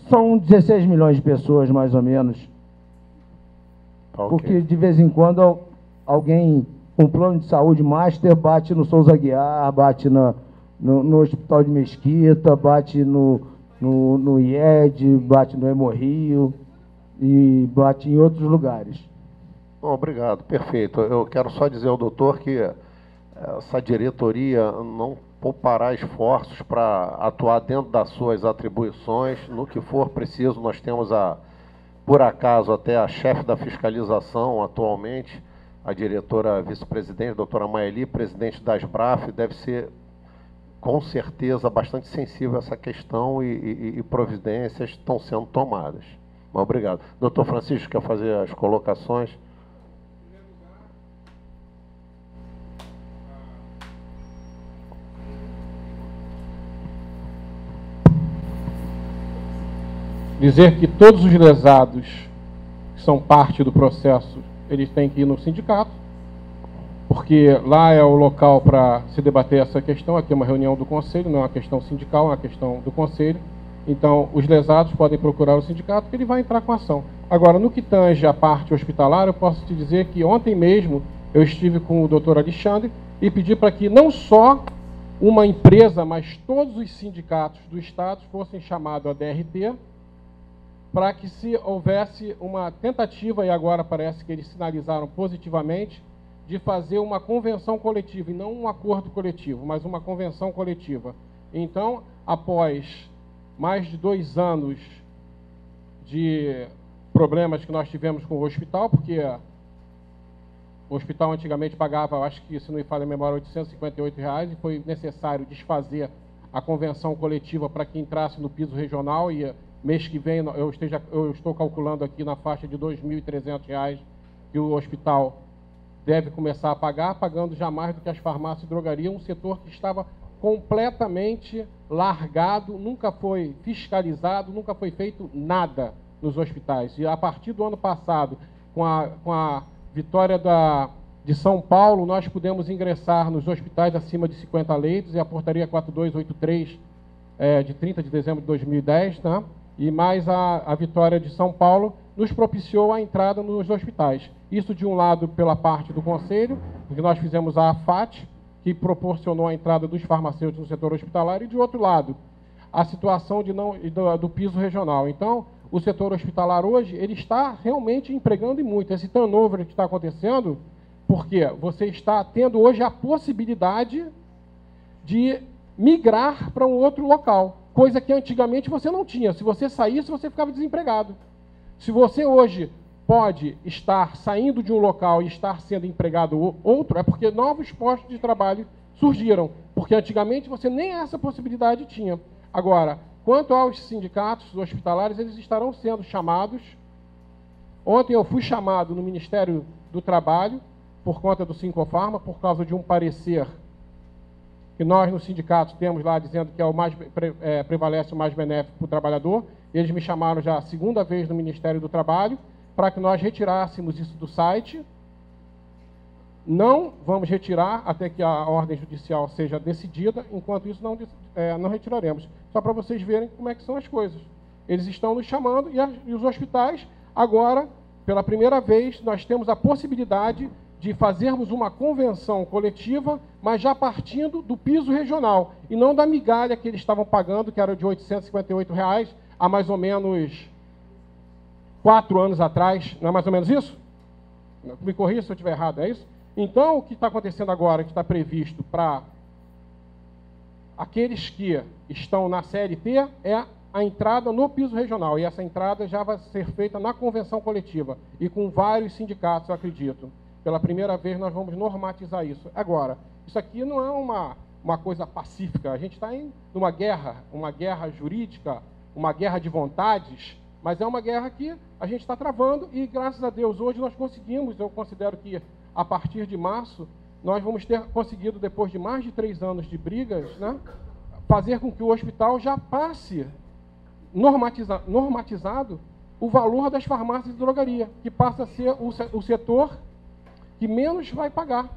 são 16 milhões de pessoas, mais ou menos. Okay. Porque, de vez em quando, alguém com plano de saúde master bate no Souza Aguiar, bate no Hospital de Mesquita, bate no IED, bate no Hemorrio e bate em outros lugares. Bom, obrigado, perfeito. Eu quero só dizer ao doutor que essa diretoria não poupará esforços para atuar dentro das suas atribuições. No que for preciso, nós temos, por acaso, até a chefe da fiscalização atualmente, a diretora vice-presidente, a doutora Maeli, presidente da SBRAF, deve ser, com certeza, bastante sensível a essa questão e providências estão sendo tomadas. Mas obrigado. Doutor Francisco, quer fazer as colocações? Dizer que todos os lesados que são parte do processo, eles têm que ir no sindicato, porque lá é o local para se debater essa questão. Aqui é uma reunião do conselho, não é uma questão sindical, é uma questão do conselho. Então, os lesados podem procurar o sindicato, que ele vai entrar com ação. Agora, no que tange a parte hospitalar, eu posso te dizer que ontem mesmo eu estive com o doutor Alexandre e pedi para que não só uma empresa, mas todos os sindicatos do Estado fossem chamados a DRT, para que, se houvesse uma tentativa, e agora parece que eles sinalizaram positivamente, de fazer uma convenção coletiva, e não um acordo coletivo, mas uma convenção coletiva. Então, após mais de 2 anos de problemas que nós tivemos com o hospital, porque o hospital antigamente pagava, acho que, se não me falha a memória, R$ 858, e foi necessário desfazer a convenção coletiva para que entrasse no piso regional, e mês que vem eu estou calculando aqui na faixa de R$ 2.300 que o hospital deve começar a pagar, pagando já mais do que as farmácias e drogarias, um setor que estava completamente largado, nunca foi fiscalizado, nunca foi feito nada nos hospitais. E a partir do ano passado, com a vitória de São Paulo, nós pudemos ingressar nos hospitais acima de 50 leitos, e a portaria 4283 de 30 de dezembro de 2010, né? E mais a vitória de São Paulo nos propiciou a entrada nos hospitais. Isso, de um lado, pela parte do Conselho, porque nós fizemos a AFAT, que proporcionou a entrada dos farmacêuticos no setor hospitalar, e, de outro lado, a situação do piso regional. Então, o setor hospitalar hoje, ele está realmente empregando muito. Esse turnover que está acontecendo, porque você está tendo hoje a possibilidade de migrar para um outro local, coisa que antigamente você não tinha. Se você saísse, você ficava desempregado. Se você hoje pode estar saindo de um local e estar sendo empregado outro, é porque novos postos de trabalho surgiram, porque antigamente você nem essa possibilidade tinha. Agora, quanto aos sindicatos hospitalares, eles estarão sendo chamados. Ontem eu fui chamado no Ministério do Trabalho, por conta do Sincofarma, por causa de um parecer que nós, nos sindicatos, temos lá dizendo que é o mais prevalece o mais benéfico para o trabalhador. Eles me chamaram já a 2ª vez no Ministério do Trabalho para que nós retirássemos isso do site. Não vamos retirar até que a ordem judicial seja decidida. Enquanto isso, não retiraremos. Só para vocês verem como é que são as coisas. Eles estão nos chamando, e os hospitais, agora, pela primeira vez, nós temos a possibilidade de fazermos uma convenção coletiva, mas já partindo do piso regional, e não da migalha que eles estavam pagando, que era de R$ 858, há mais ou menos 4 anos atrás. Não é mais ou menos isso? Me corrija se eu estiver errado, é isso? Então, o que está acontecendo agora, que está previsto para aqueles que estão na CLT, é a entrada no piso regional, e essa entrada já vai ser feita na convenção coletiva, e com vários sindicatos, eu acredito. Pela primeira vez, nós vamos normatizar isso. Agora, isso aqui não é uma coisa pacífica. A gente está em uma guerra jurídica, uma guerra de vontades, mas é uma guerra que a gente está travando, e, graças a Deus, hoje nós conseguimos. Eu considero que, a partir de março, nós vamos ter conseguido, depois de mais de 3 anos de brigas, né, fazer com que o hospital já passe normatizado o valor das farmácias e drogaria, que passa a ser o setor que menos vai pagar.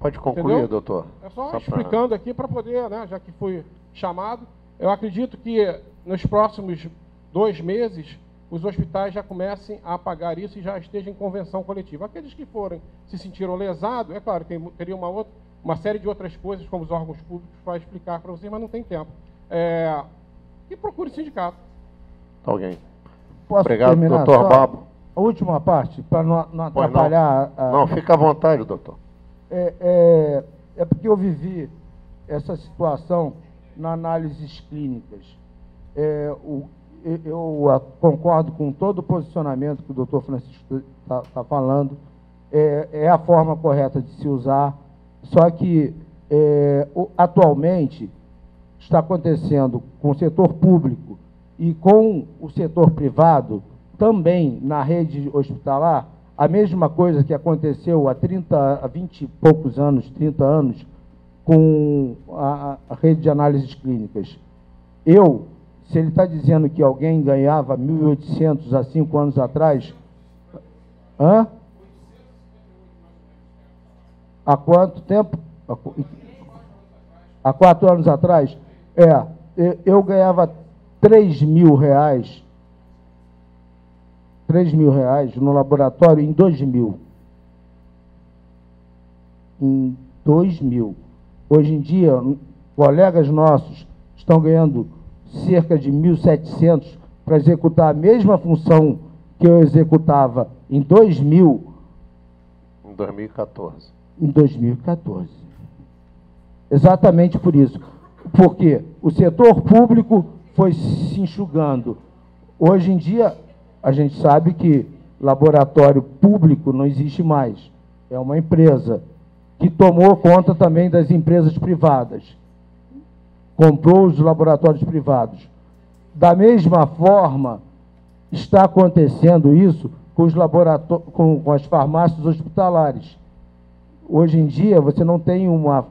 Pode concluir, entendeu, doutor? É só explicando aqui para poder, né, já que fui chamado. Eu acredito que nos próximos 2 meses, os hospitais já comecem a pagar isso e já estejam em convenção coletiva. Aqueles que forem, se sentiram lesados, é claro, teria uma série de outras coisas, como os órgãos públicos, para explicar para vocês, mas não tem tempo. E procure sindicato. Alguém. Posso Obrigado, terminar doutor só Babo. A última parte, para não atrapalhar... Não, fica à vontade, doutor. É porque eu vivi essa situação na análises clínicas. Eu concordo com todo o posicionamento que o doutor Francisco está falando. É a forma correta de se usar. Só que, atualmente, está acontecendo com o setor público e com o setor privado, também na rede hospitalar, a mesma coisa que aconteceu há 20 e poucos anos, 30 anos, com a rede de análises clínicas. Se ele está dizendo que alguém ganhava 1.800 há 5 anos atrás... Hã? Há quanto tempo? Há 4 anos atrás? Eu ganhava R$3.000, R$3.000 no laboratório em 2000. Em 2000. Hoje em dia, colegas nossos estão ganhando cerca de 1.700 para executar a mesma função que eu executava em 2000. Em 2014. Em 2014. Exatamente por isso. Porque o setor público foi se enxugando. Hoje em dia, a gente sabe que laboratório público não existe mais. É uma empresa que tomou conta também das empresas privadas. Comprou os laboratórios privados. Da mesma forma, está acontecendo isso com os com as farmácias hospitalares. Hoje em dia, você não tem uma...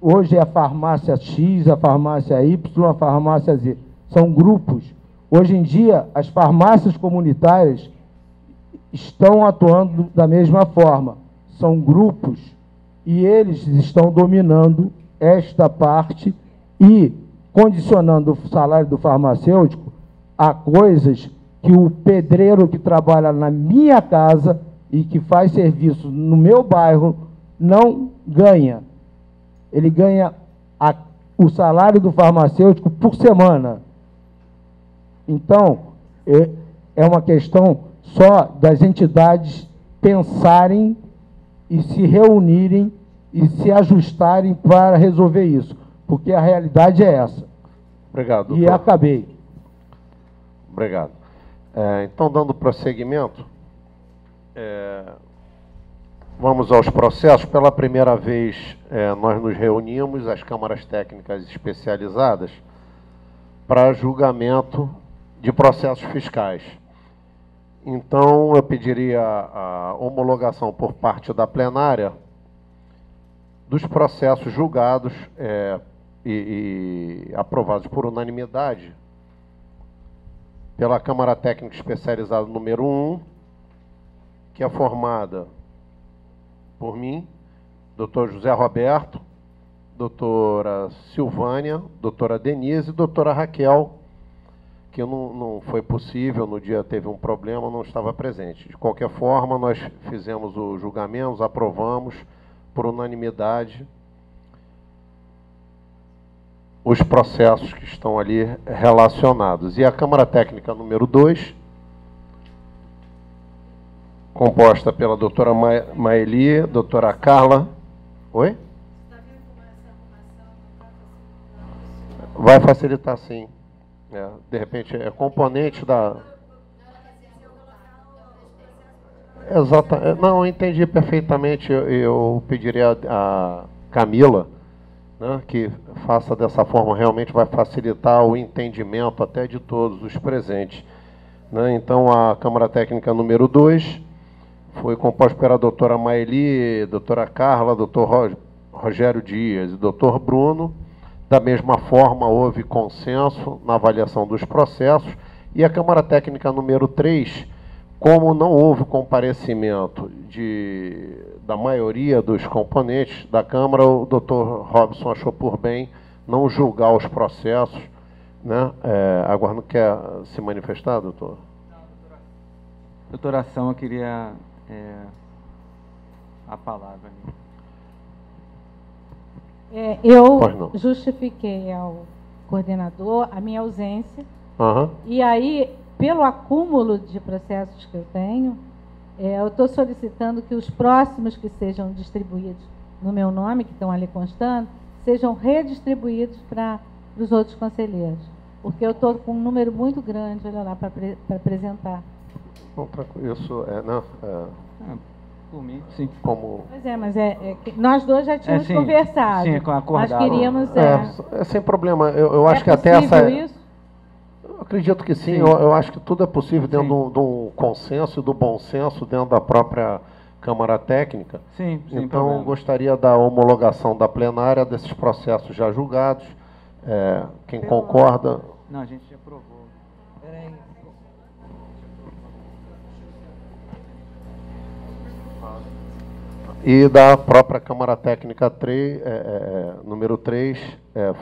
Hoje é a farmácia X, a farmácia Y, a farmácia Z. São grupos. Hoje em dia, as farmácias comunitárias estão atuando da mesma forma. São grupos e eles estão dominando esta parte e condicionando o salário do farmacêutico a coisas que o pedreiro que trabalha na minha casa e que faz serviço no meu bairro não ganha. Ele ganha o salário do farmacêutico por semana. Então, é uma questão só das entidades pensarem e se reunirem e se ajustarem para resolver isso, porque a realidade é essa. Obrigado, doutor. E acabei. Obrigado. Então, dando prosseguimento, vamos aos processos. Pela primeira vez, nós nos reunimos, as câmaras técnicas especializadas, para julgamento de processos fiscais. Então, eu pediria a homologação por parte da plenária dos processos julgados e aprovados por unanimidade pela Câmara Técnica Especializada número 1, que é formada por mim, doutor José Roberto, doutora Silvânia, doutora Denise e doutora Raquel, que não foi possível, no dia teve um problema, não estava presente. De qualquer forma, nós fizemos o julgamento, aprovamos por unanimidade os processos que estão ali relacionados. E a Câmara Técnica número 2, composta pela doutora Maeli, doutora Carla... Oi? Vai facilitar, sim. De repente, é componente da... Exatamente. Não, eu entendi perfeitamente. Eu pediria a Camila, né, que faça dessa forma, realmente vai facilitar o entendimento até de todos os presentes. Né? Então, a Câmara Técnica número 2 foi composta pela doutora Maeli, doutora Carla, doutor Rogério Dias e doutor Bruno. Da mesma forma, houve consenso na avaliação dos processos. E a Câmara Técnica número 3, como não houve comparecimento da maioria dos componentes da Câmara, o doutor Robson achou por bem não julgar os processos Né? Agora não quer se manifestar, doutor? Doutoração, eu queria a palavra ali. Eu justifiquei ao coordenador a minha ausência. E aí, pelo acúmulo de processos que eu tenho, eu estou solicitando que os próximos que sejam distribuídos no meu nome, que estão ali constando, sejam redistribuídos para os outros conselheiros. Porque eu estou com um número muito grande, olha lá, para apresentar. Bom, isso por mim, sim. Como... Pois mas que nós dois já tínhamos conversado. Sim, acordado. Nós queríamos... sem problema. Eu acho que até essa... Isso? Eu acredito que sim. Eu acho que tudo é possível dentro de um consenso e do bom senso dentro da própria Câmara Técnica. Sim, sem então, problema. gostaria da homologação da plenária desses processos já julgados. Quem concorda... Não, a gente já aprovou. Peraí. E da própria Câmara Técnica 3, número 3,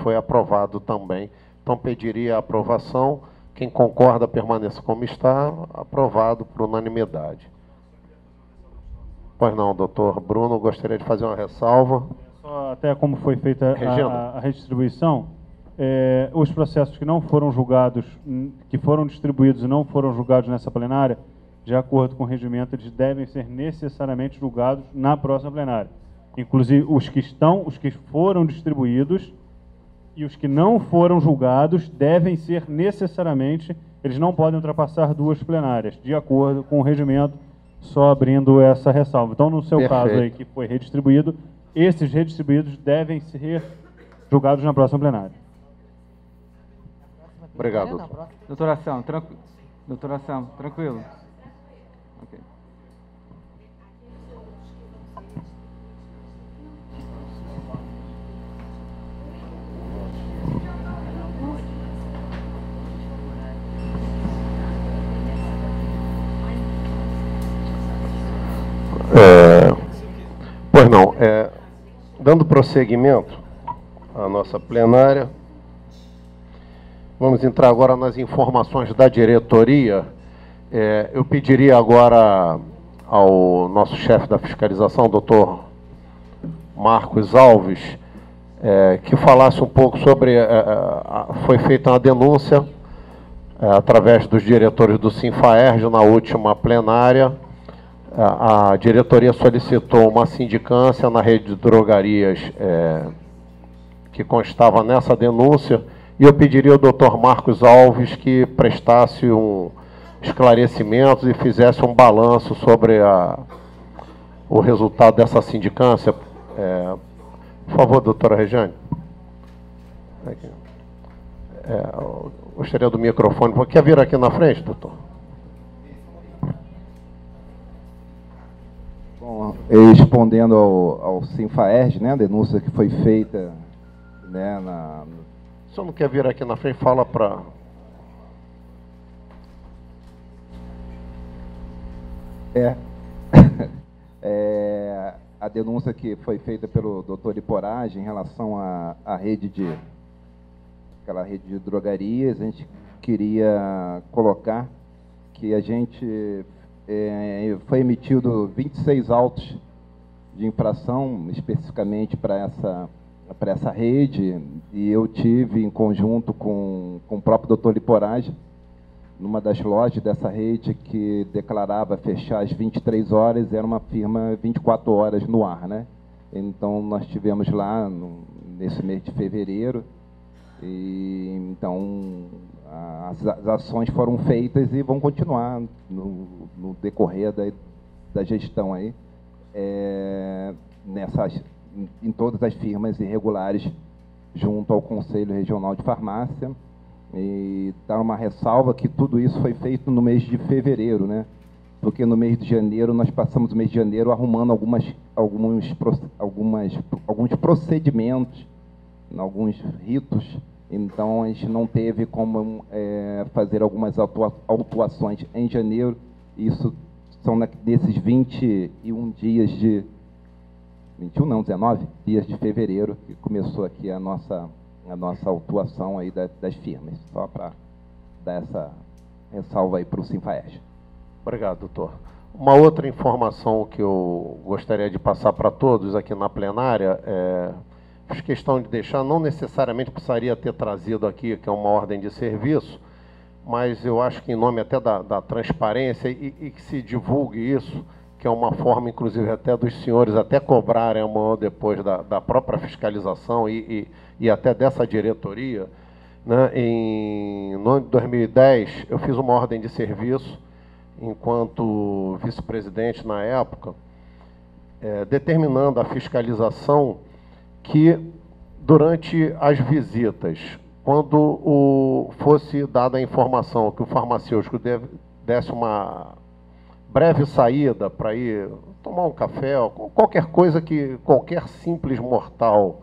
foi aprovado também. Então, pediria a aprovação. Quem concorda, permaneça como está. Aprovado por unanimidade. Pois não, doutor Bruno, gostaria de fazer uma ressalva. Só até como foi feita a redistribuição, os processos que não foram julgados, que foram distribuídos e não foram julgados nessa plenária, de acordo com o regimento, eles devem ser necessariamente julgados na próxima plenária. Inclusive, os que foram distribuídos e os que não foram julgados devem ser necessariamente, eles não podem ultrapassar 2 plenárias, de acordo com o regimento, só abrindo essa ressalva. Então, no seu caso aí que foi redistribuído, esses redistribuídos devem ser julgados na próxima plenária. Obrigado, doutor. Doutoração, tranquilo. Okay. Pois não, dando prosseguimento à nossa plenária, vamos entrar agora nas informações da diretoria. Eu pediria agora ao nosso chefe da fiscalização, doutor Marcos Alves, que falasse um pouco sobre... foi feita uma denúncia através dos diretores do Sinfaerj na última plenária. A diretoria solicitou uma sindicância na rede de drogarias que constava nessa denúncia, e eu pediria ao doutor Marcos Alves que prestasse esclarecimentos e fizesse um balanço sobre o resultado dessa sindicância. Por favor, doutora Regiane. Gostaria do microfone. Quer vir aqui na frente, doutor? Bom, respondendo ao Sinfaerj, né, a denúncia que foi feita, né, O senhor não quer vir aqui na frente? Fala para... A denúncia que foi feita pelo doutor Iporage em relação à rede aquela rede de drogarias, a gente queria colocar que a gente foi emitido 26 autos de infração especificamente para essa rede, e eu tive em conjunto com o próprio doutor Liporage, numa das lojas dessa rede que declarava fechar às 23 horas, era uma firma 24 horas no ar, né? Então, nós tivemos lá, nesse mês de fevereiro, e então as ações foram feitas e vão continuar no decorrer da gestão aí, em todas as firmas irregulares junto ao Conselho Regional de Farmácia. E dar uma ressalva que tudo isso foi feito no mês de fevereiro, né? Porque no mês de janeiro, nós passamos o mês de janeiro arrumando alguns procedimentos, alguns ritos. Então, a gente não teve como fazer algumas autuações em janeiro. Isso são desses 21 dias de... 21 não, 19 dias de fevereiro, que começou aqui a nossa atuação aí das firmas, só para dar essa ressalva aí para o Sinfaes. Obrigado, doutor. Uma outra informação que eu gostaria de passar para todos aqui na plenária, fiz questão de deixar, não necessariamente precisaria ter trazido aqui, que é uma ordem de serviço, mas eu acho que em nome até da transparência e que se divulgue isso, que é uma forma, inclusive, até dos senhores até cobrarem amanhã depois da própria fiscalização e até dessa diretoria, né? No ano de 2010, eu fiz uma ordem de serviço, enquanto vice-presidente na época, determinando a fiscalização que, durante as visitas, quando fosse dada a informação que o farmacêutico desse uma breve saída para ir tomar um café, ou qualquer coisa que qualquer simples mortal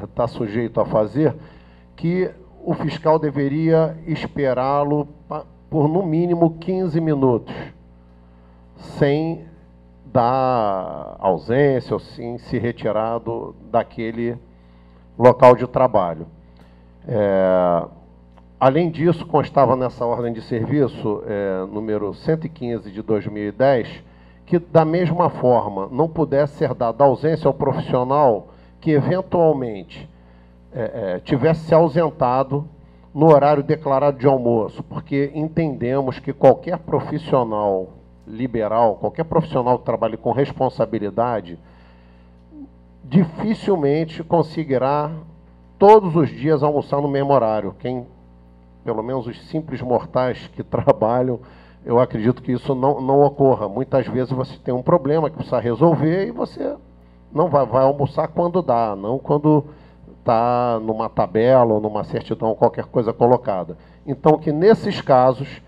está sujeito a fazer, que o fiscal deveria esperá-lo por no mínimo 15 minutos, sem dar ausência ou sem se retirar daquele local de trabalho. Além disso, constava nessa ordem de serviço, número 115 de 2010, que, da mesma forma, não pudesse ser dada ausência ao profissional que, eventualmente, tivesse se ausentado no horário declarado de almoço, porque entendemos que qualquer profissional liberal, qualquer profissional que trabalhe com responsabilidade, dificilmente conseguirá todos os dias almoçar no mesmo horário. Pelo menos os simples mortais que trabalham, eu acredito que isso não ocorra. Muitas vezes você tem um problema que precisa resolver e você não vai almoçar quando dá, não quando está numa tabela ou numa certidão, qualquer coisa colocada. Então, que nesses casos,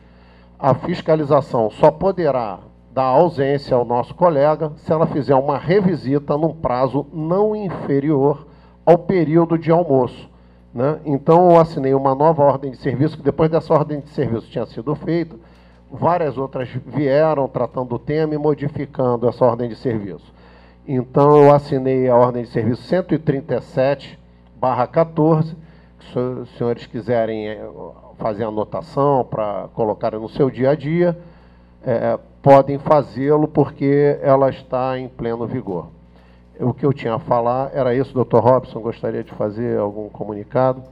a fiscalização só poderá dar ausência ao nosso colega se ela fizer uma revisita num prazo não inferior ao período de almoço, né? Então, eu assinei uma nova ordem de serviço, que depois dessa ordem de serviço tinha sido feita, várias outras vieram tratando do tema e modificando essa ordem de serviço. Então, eu assinei a ordem de serviço 137/14, se os senhores quiserem fazer anotação para colocar no seu dia a dia, podem fazê-lo, porque ela está em pleno vigor. O que eu tinha a falar era isso. Doutor Robson, gostaria de fazer algum comunicado?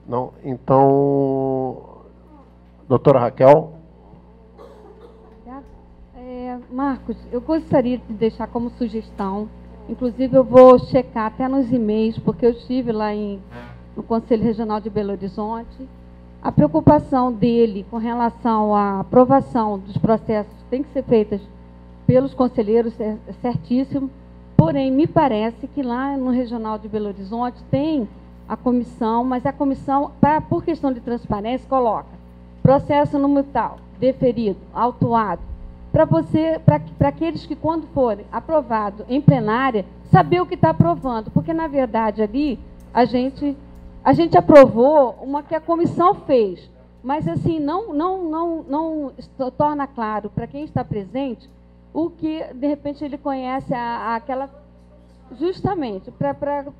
Não? Então, doutora Raquel. Marcos, eu gostaria de deixar como sugestão, inclusive eu vou checar até nos e-mails, porque eu estive lá no Conselho Regional de Belo Horizonte, a preocupação dele com relação à aprovação dos processos tem que ser feitas pelos conselheiros, é certíssimo. Porém, me parece que lá no Regional de Belo Horizonte tem a comissão, mas a comissão, por questão de transparência, coloca processo número tal, deferido, autuado, para aqueles que, quando forem aprovado em plenária, saber o que está aprovando, porque, na verdade, ali a gente aprovou uma que a comissão fez, mas assim não torna claro para quem está presente o que, de repente, ele conhece aquela... Justamente,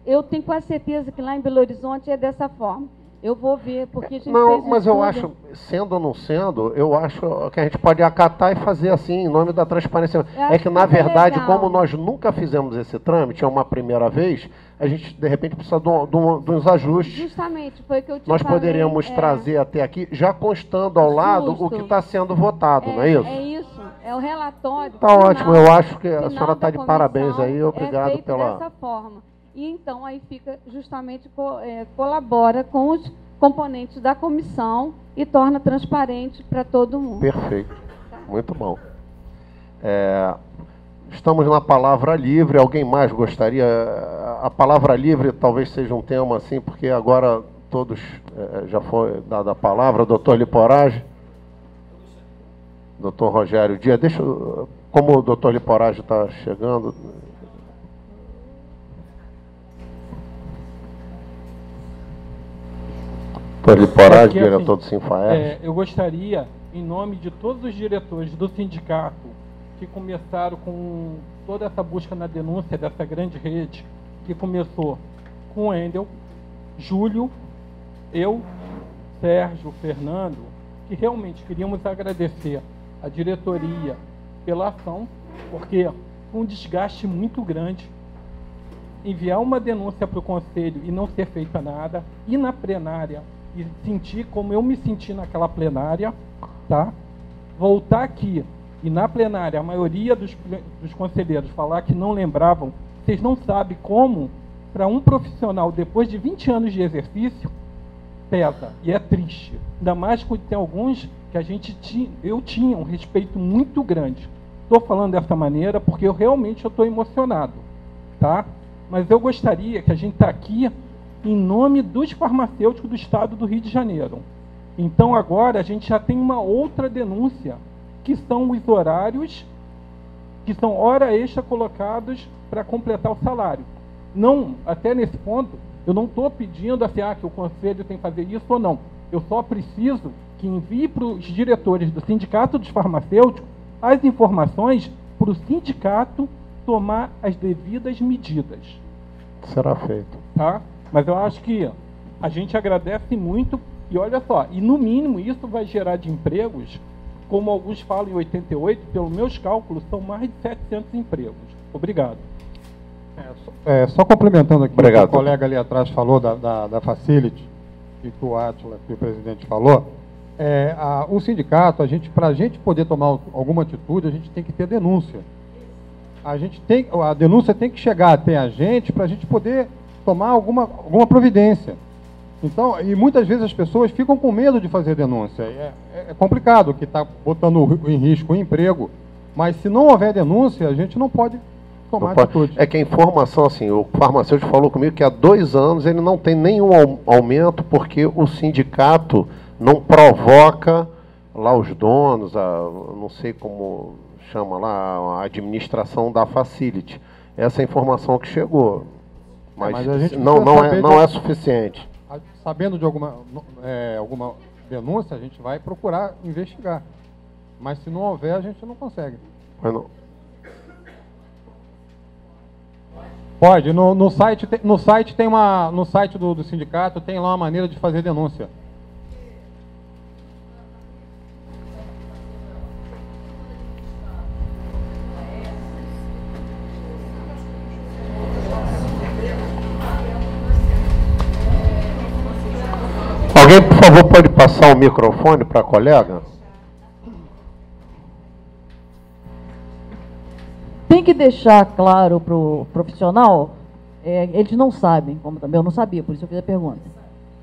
eu tenho quase certeza que lá em Belo Horizonte é dessa forma. Eu vou ver, porque a gente não, fez mas eu acho, sendo ou não sendo, eu acho que a gente pode acatar e fazer assim, em nome da transparência. É que, na verdade, como nós nunca fizemos esse trâmite, é uma primeira vez, a gente, de repente, precisa de uns ajustes. Justamente, foi o que eu te Nós poderíamos trazer até aqui, já constando ao lado o que está sendo votado, não é isso? É isso, é o relatório. Está ótimo, eu acho que a senhora está de parabéns aí, obrigado pela... dessa forma. E então aí fica justamente, colabora com os componentes da comissão e torna transparente para todo mundo. Perfeito, muito bom. Estamos na palavra livre. Alguém mais gostaria? A palavra livre talvez seja um tema assim, porque agora todos já foi dada a palavra. Doutor Liporage, doutor Rogério Dias, como o doutor Liporage está chegando... Liporage, diretor do Sinfaes. Eu gostaria, em nome de todos os diretores do sindicato que começaram com toda essa busca na denúncia dessa grande rede, que começou com o Endel, Júlio, eu, Sérgio, Fernando, que realmente queríamos agradecer a diretoria pela ação, porque foi um desgaste muito grande enviar uma denúncia para o conselho e não ser feita nada, ir na plenária e sentir como eu me senti naquela plenária, tá? Voltar aqui e na plenária a maioria dos conselheiros falar que não lembravam, vocês não sabem como, para um profissional, depois de 20 anos de exercício, pesa e é triste. Ainda mais que tem alguns que eu tinha um respeito muito grande. Estou falando dessa maneira porque eu realmente estou emocionado, tá? Mas eu gostaria que a gente está aqui em nome dos farmacêuticos do estado do Rio de Janeiro. Então agora a gente já tem uma outra denúncia, que são os horários, que são hora extra colocados para completar o salário. Não, até nesse ponto, eu não estou pedindo assim, que o conselho tem que fazer isso ou não. Eu só preciso que envie para os diretores do Sindicato dos Farmacêuticos as informações para o sindicato tomar as devidas medidas. Será feito. Tá? Mas eu acho que a gente agradece muito e olha só, e no mínimo isso vai gerar de empregos, como alguns falam em 88, pelos meus cálculos, são mais de 700 empregos. Obrigado. Só complementando aqui Obrigado. o que o colega ali atrás falou da Facility, e que o Átila, que o presidente falou, o sindicato, para a gente poder tomar alguma atitude, a gente tem que ter denúncia. A denúncia tem que chegar até a gente para a gente poder tomar alguma providência. Então, e muitas vezes as pessoas ficam com medo de fazer denúncia. É complicado, que está botando em risco o emprego, mas se não houver denúncia, a gente não pode tomar atitude. É que a informação, assim, o farmacêutico falou comigo que há 2 anos ele não tem nenhum aumento porque o sindicato não provoca lá os donos, não sei como chama lá, a administração da Facility. Essa é a informação que chegou. Mas a gente não é suficiente. Sabendo de alguma denúncia, a gente vai procurar investigar. Mas se não houver, a gente não consegue. Pode. No site do sindicato tem lá uma maneira de fazer denúncia. Alguém, por favor, pode passar o microfone para a colega? Tem que deixar claro para o profissional, eles não sabem, como também eu não sabia, por isso eu fiz a pergunta,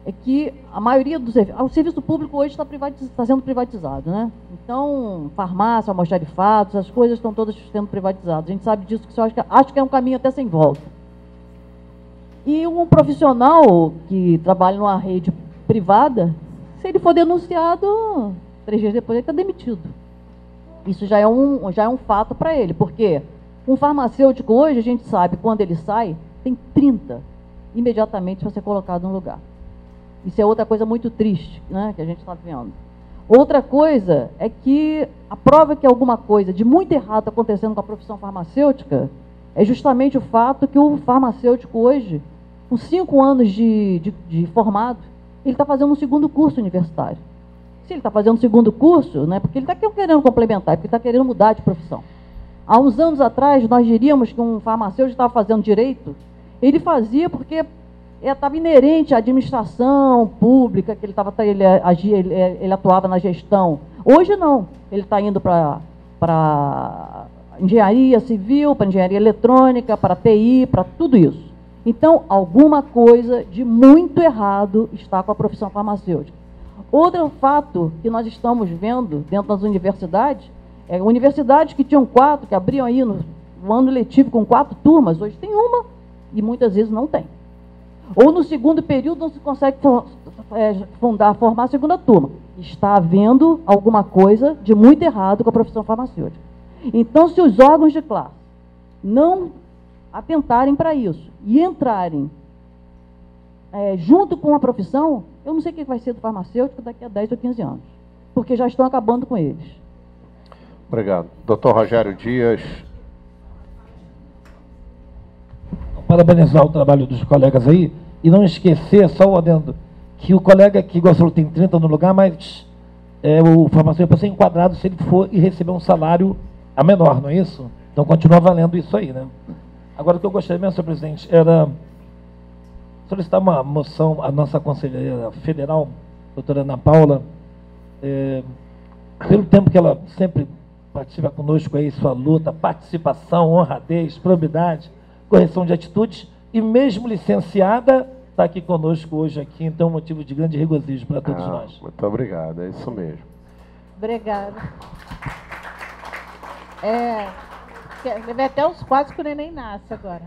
é que a maioria dos o serviço público hoje está sendo privatizado, né? Então, farmácia, almoxarifados, as coisas estão todas sendo privatizadas. A gente sabe disso, que acho que é um caminho até sem volta. E um profissional que trabalha numa rede privada, se ele for denunciado, 3 dias depois ele está demitido. Isso já é um fato para ele, porque um farmacêutico hoje, a gente sabe, quando ele sai, tem 30 imediatamente para ser colocado no lugar. Isso é outra coisa muito triste, né, que a gente está vendo. Outra coisa é que a prova que alguma coisa de muito errado está acontecendo com a profissão farmacêutica é justamente o fato que o farmacêutico hoje, com 5 anos de formado, ele está fazendo um 2º curso universitário. Se ele está fazendo um 2º curso, né, porque ele está querendo complementar, porque ele está querendo mudar de profissão. Há uns anos atrás, nós diríamos que um farmacêutico estava fazendo direito, ele fazia porque estava inerente à administração pública, que ele atuava na gestão. Hoje não, ele está indo para engenharia civil, para engenharia eletrônica, para TI, para tudo isso. Então, alguma coisa de muito errado está com a profissão farmacêutica. Outro fato que nós estamos vendo dentro das universidades, universidades que tinham 4, que abriam aí no ano letivo com 4 turmas, hoje tem uma e muitas vezes não tem. Ou no 2º período não se consegue formar a 2ª turma. Está havendo alguma coisa de muito errado com a profissão farmacêutica. Então, se os órgãos de classe não atentarem para isso e entrarem junto com a profissão, eu não sei o que vai ser do farmacêutico daqui a 10 ou 15 anos, porque já estão acabando com eles. Obrigado. Dr. Rogério Dias. Parabenizar o trabalho dos colegas aí. E não esquecer, só o adendo, que o colega que igual falou tem 30 no lugar, mas o farmacêutico pode ser enquadrado se ele for e receber um salário a menor, não é isso? Então continua valendo isso aí, né? Agora, o que eu gostaria mesmo, senhor presidente, era solicitar uma moção à nossa conselheira federal, doutora Ana Paula, pelo tempo que ela sempre participa conosco aí, sua luta, participação, honradez, probidade, correção de atitudes, e mesmo licenciada, está aqui conosco hoje aqui, então é um motivo de grande regozijo para todos nós. Muito obrigado, é isso mesmo. Obrigada. Levei até uns quase que o neném nasce agora.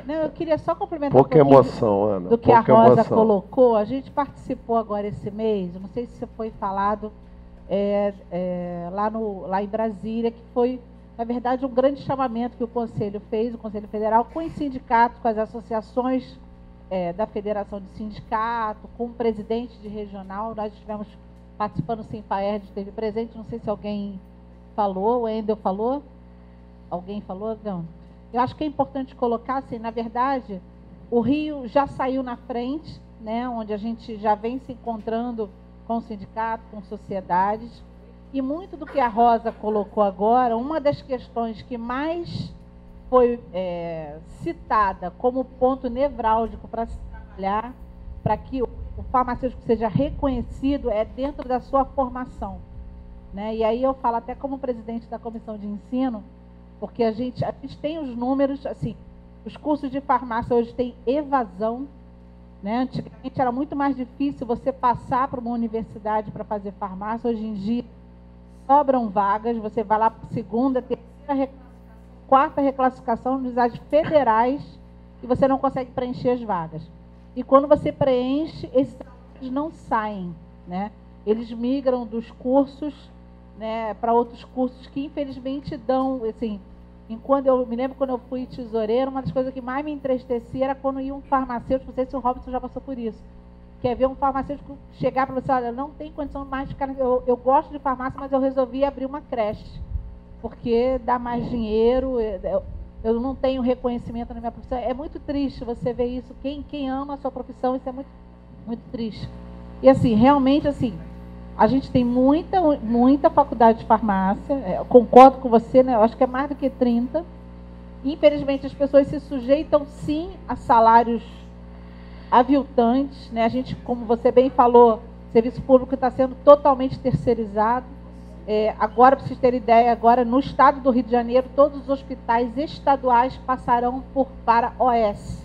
Não, eu queria só complementar pouca emoção, Ana. Do que a Rosa colocou. A gente participou agora esse mês, não sei se foi falado lá em Brasília, que foi, na verdade, um grande chamamento que o Conselho fez, o Conselho Federal, com os sindicatos, com as associações da Federação de Sindicato, com o presidente de regional. Nós estivemos participando, sim, Faerd esteve presente, não sei se alguém falou, o Endel falou? Alguém falou? Não. Eu acho que é importante colocar, assim, na verdade, o Rio já saiu na frente, né, onde a gente já vem se encontrando com o sindicato, com sociedades, e muito do que a Rosa colocou agora, uma das questões que mais foi citada como ponto nevrálgico para se trabalhar, para que o farmacêutico seja reconhecido, é dentro da sua formação. Né? E aí eu falo até como presidente da comissão de ensino, porque a gente tem os números, assim, os cursos de farmácia hoje têm evasão, né? Antigamente era muito mais difícil você passar para uma universidade para fazer farmácia, hoje em dia sobram vagas, você vai lá para segunda, terceira, quarta reclassificação nos universidades federais e você não consegue preencher as vagas. E quando você preenche, esses alunos não saem, né? Eles migram dos cursos, né, para outros cursos que infelizmente dão, assim, eu me lembro quando eu fui tesoureira, uma das coisas que mais me entristecia era quando ia um farmacêutico, não sei se o Robson já passou por isso, que é ver um farmacêutico chegar para você, olha, não tem condição mais de ficar, eu gosto de farmácia, mas eu resolvi abrir uma creche, porque dá mais dinheiro, eu não tenho reconhecimento na minha profissão. É muito triste você ver isso, quem ama a sua profissão, isso é muito, muito triste. E assim, realmente, assim, a gente tem muita faculdade de farmácia, eu concordo com você, né? Eu acho que é mais do que 30. Infelizmente, as pessoas se sujeitam, sim, a salários aviltantes, né? A gente, como você bem falou, o serviço público está sendo totalmente terceirizado. Agora, para vocês terem ideia, agora no estado do Rio de Janeiro, todos os hospitais estaduais passarão para OS.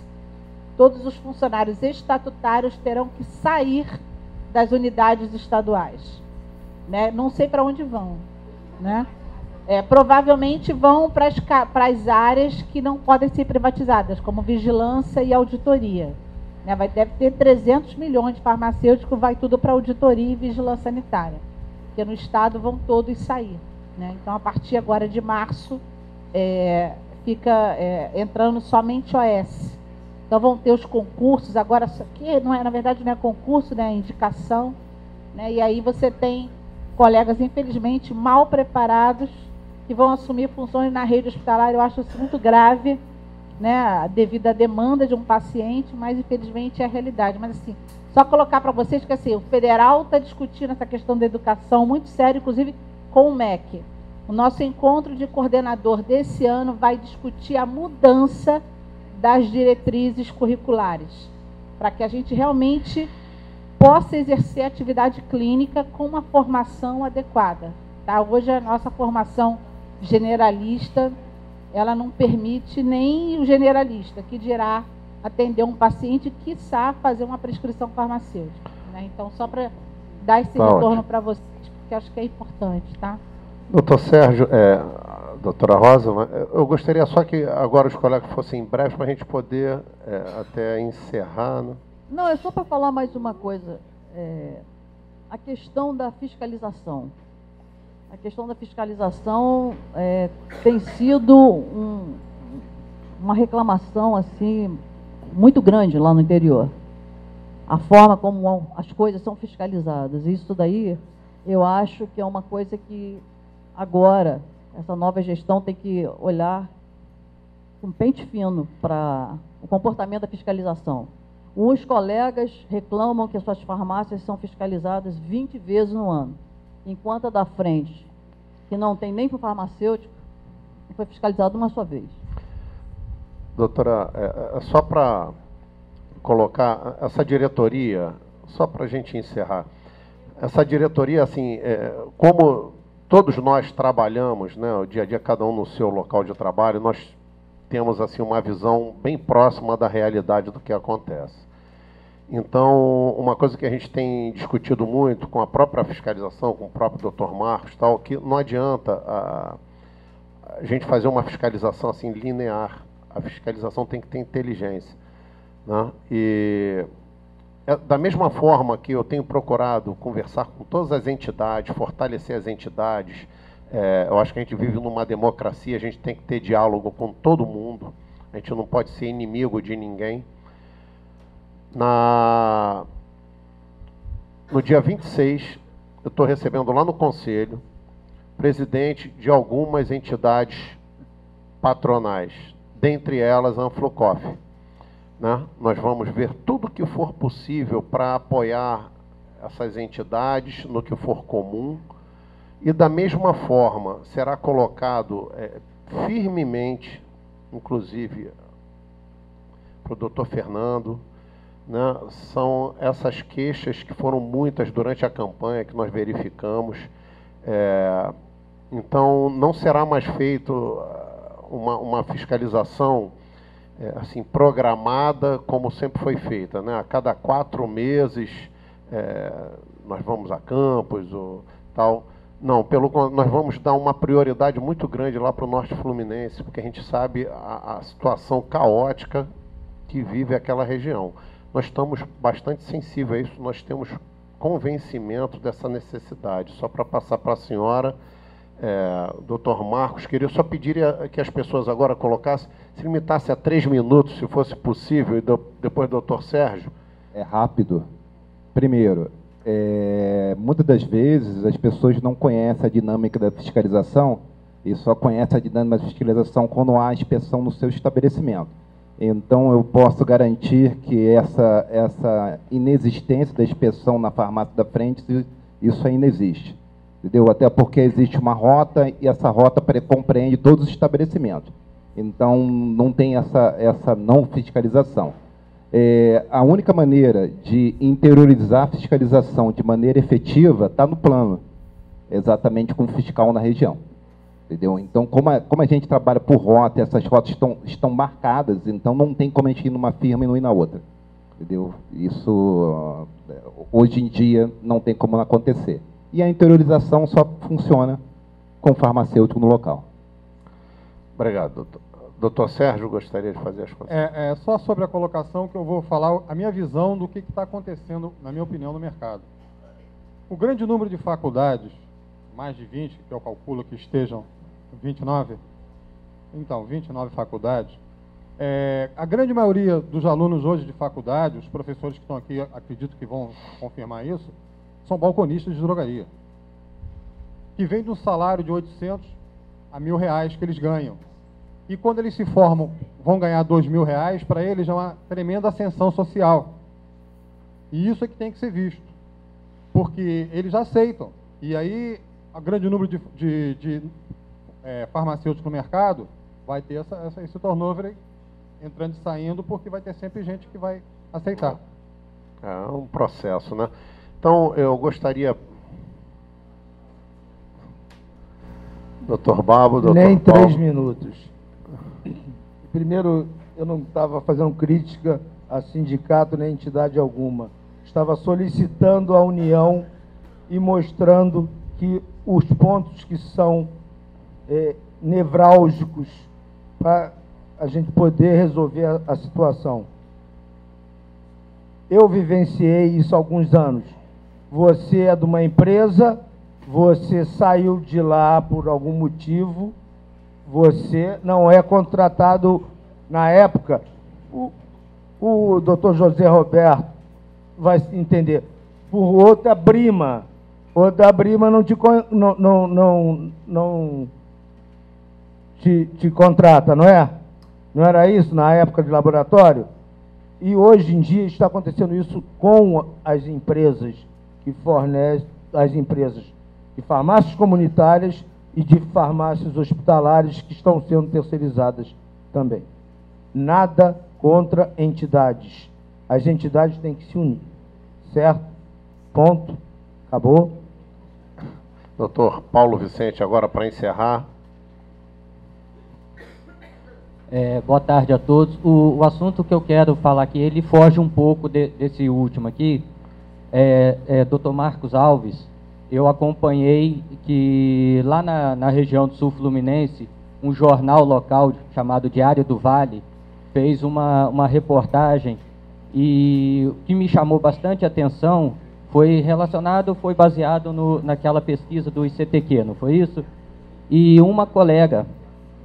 Todos os funcionários estatutários terão que sair das unidades estaduais, né? Não sei para onde vão, né? Provavelmente vão para as áreas que não podem ser privatizadas, como vigilância e auditoria, né? Deve ter 300 milhões de farmacêuticos, vai tudo para auditoria e vigilância sanitária, porque no estado vão todos sair, né? Então, a partir agora de março, fica entrando somente OS. Então vão ter os concursos, agora, que não é, na verdade não é concurso, né, é indicação, né, e aí você tem colegas, infelizmente, mal preparados, que vão assumir funções na rede hospitalar. Eu acho isso muito grave, né, devido à demanda de um paciente, mas infelizmente é a realidade. Mas assim, só colocar para vocês que assim, o federal está discutindo essa questão da educação muito sério, inclusive com o MEC. O nosso encontro de coordenador desse ano vai discutir a mudança das diretrizes curriculares, para que a gente realmente possa exercer atividade clínica com uma formação adequada. Tá? Hoje a nossa formação generalista, ela não permite nem o generalista, que dirá atender um paciente, quiçá fazer uma prescrição farmacêutica. Né? Então, só para dar esse retorno para vocês, porque acho que é importante. Tá? Doutor Sérgio, doutora Rosa, eu gostaria só que agora os colegas fossem breves para a gente poder até encerrar. Né? Não, é só para falar mais uma coisa. A questão da fiscalização. A questão da fiscalização tem sido uma reclamação assim muito grande lá no interior. A forma como as coisas são fiscalizadas. Isso daí, eu acho que é uma coisa que agora essa nova gestão tem que olhar com pente fino para o comportamento da fiscalização. Uns colegas reclamam que as suas farmácias são fiscalizadas 20 vezes no ano, enquanto a da frente, que não tem nem para o farmacêutico, foi fiscalizada uma só vez. Doutora, só para colocar essa diretoria, só para a gente encerrar, essa diretoria, assim, como todos nós trabalhamos, né, o dia a dia, cada um no seu local de trabalho, nós temos assim uma visão bem próxima da realidade do que acontece. Então, uma coisa que a gente tem discutido muito com a própria fiscalização, com o próprio Dr. Marcos, tal, que não adianta a gente fazer uma fiscalização assim linear. A fiscalização tem que ter inteligência, né? E da mesma forma que eu tenho procurado conversar com todas as entidades, fortalecer as entidades, eu acho que a gente vive numa democracia, a gente tem que ter diálogo com todo mundo, a gente não pode ser inimigo de ninguém. No dia 26, eu estou recebendo lá no Conselho, presidente de algumas entidades patronais, dentre elas a Anflocoff, né? Nós vamos ver tudo que for possível para apoiar essas entidades no que for comum, e da mesma forma será colocado firmemente, inclusive para o doutor Fernando, né? São essas queixas que foram muitas durante a campanha que nós verificamos. Então, não será mais feito uma fiscalização assim, programada, como sempre foi feita, né? A cada 4 meses nós vamos a campos ou tal. Não, nós vamos dar uma prioridade muito grande lá para o Norte Fluminense, porque a gente sabe a situação caótica que vive aquela região. Nós estamos bastante sensíveis a isso, nós temos convencimento dessa necessidade. Só para passar para a senhora, doutor Marcos, queria só pedir que as pessoas agora colocassem, se limitasse a 3 minutos, se fosse possível, e depois doutor Sérgio. É rápido. Primeiro, muitas das vezes as pessoas não conhecem a dinâmica da fiscalização e só conhecem a dinâmica da fiscalização quando há inspeção no seu estabelecimento. Então, eu posso garantir que essa inexistência da inspeção na farmácia da frente, isso ainda existe. Entendeu? Até porque existe uma rota e essa rota compreende todos os estabelecimentos. Então, não tem essa não fiscalização. A única maneira de interiorizar a fiscalização de maneira efetiva está no plano, exatamente com o fiscal na região. Entendeu? Então, como a gente trabalha por rota, essas rotas estão marcadas, então não tem como a gente ir numa firma e não ir na outra. Entendeu? Isso, hoje em dia, não tem como acontecer. E a interiorização só funciona com o farmacêutico no local. Obrigado, doutor. Doutor Sérgio, gostaria de fazer as coisas. Só sobre a colocação que eu vou falar a minha visão do que está acontecendo, na minha opinião, no mercado. O grande número de faculdades, mais de 20, que eu calculo que estejam 29, então, 29 faculdades, a grande maioria dos alunos hoje de faculdade, os professores que estão aqui, acredito que vão confirmar isso, são balconistas de drogaria, que vêm de um salário de 800 a R$1.000 que eles ganham. E quando eles se formam, vão ganhar R$2.000, para eles é uma tremenda ascensão social. E isso é que tem que ser visto, porque eles aceitam. E aí, a grande número de farmacêuticos no mercado vai ter esse turnover entrando e saindo, porque vai ter sempre gente que vai aceitar. É um processo, né? Então, eu gostaria... Doutor Babo, doutor Nem Paulo. 3 minutos. Primeiro, eu não estava fazendo crítica a sindicato nem entidade alguma. Estava solicitando a união e mostrando que os pontos que são nevrálgicos para a gente poder resolver a situação. Eu vivenciei isso há alguns anos. Você é de uma empresa, você saiu de lá por algum motivo, você não é contratado na época. O doutor José Roberto vai entender. Por outra Brima. Outra Brima não te contrata, não é? Não era isso na época de laboratório? E hoje em dia está acontecendo isso com as empresas que fornecem, as empresas de farmácias comunitárias e de farmácias hospitalares que estão sendo terceirizadas também. Nada contra entidades. As entidades têm que se unir. Certo? Ponto. Acabou. Doutor Paulo Vicente, agora para encerrar. Boa tarde a todos. O assunto que eu quero falar aqui, ele foge um pouco desse último aqui. Dr. Marcos Alves, eu acompanhei que lá na região do Sul Fluminense, um jornal local chamado Diário do Vale fez uma reportagem, e o que me chamou bastante atenção foi baseado naquela pesquisa do ICTQ, não foi isso? E uma colega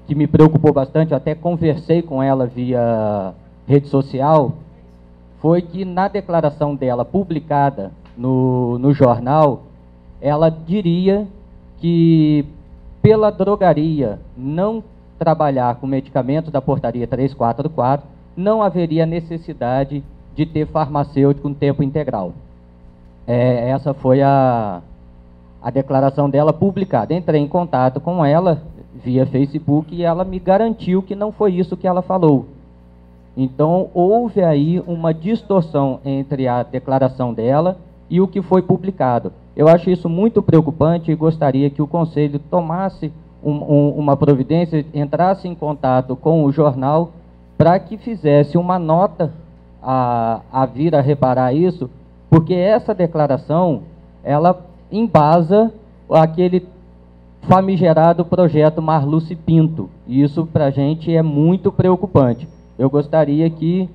que me preocupou bastante, eu até conversei com ela via rede social, foi que na declaração dela publicada no jornal, ela diria que pela drogaria não trabalhar com medicamentos da portaria 344, não haveria necessidade de ter farmacêutico em tempo integral. Essa foi a declaração dela publicada. Entrei em contato com ela via Facebook e ela me garantiu que não foi isso que ela falou. Então, houve aí uma distorção entre a declaração dela e o que foi publicado. Eu acho isso muito preocupante e gostaria que o Conselho tomasse uma providência, entrasse em contato com o jornal para que fizesse uma nota a vir a reparar isso, porque essa declaração, ela embasa aquele famigerado projeto Marluce Pinto, e isso para a gente é muito preocupante. Eu gostaria que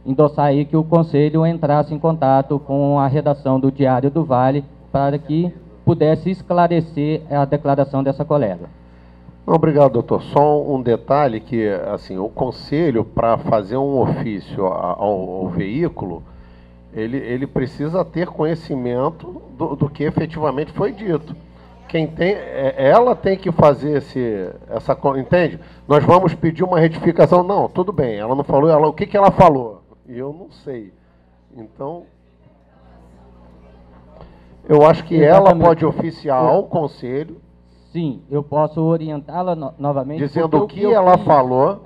endossar aí que o Conselho entrasse em contato com a redação do Diário do Vale para que pudesse esclarecer a declaração dessa colega. Obrigado, doutor. Só um detalhe que, assim, o Conselho, para fazer um ofício ao veículo, ele precisa ter conhecimento do que efetivamente foi dito. Quem tem, ela tem que fazer essa, entende? Nós vamos pedir uma retificação. Não, tudo bem, ela não falou, o que ela falou? E eu não sei. Então, eu acho que ela pode oficiar ao Conselho. Sim, eu posso orientá-la novamente. Dizendo o que ela falou.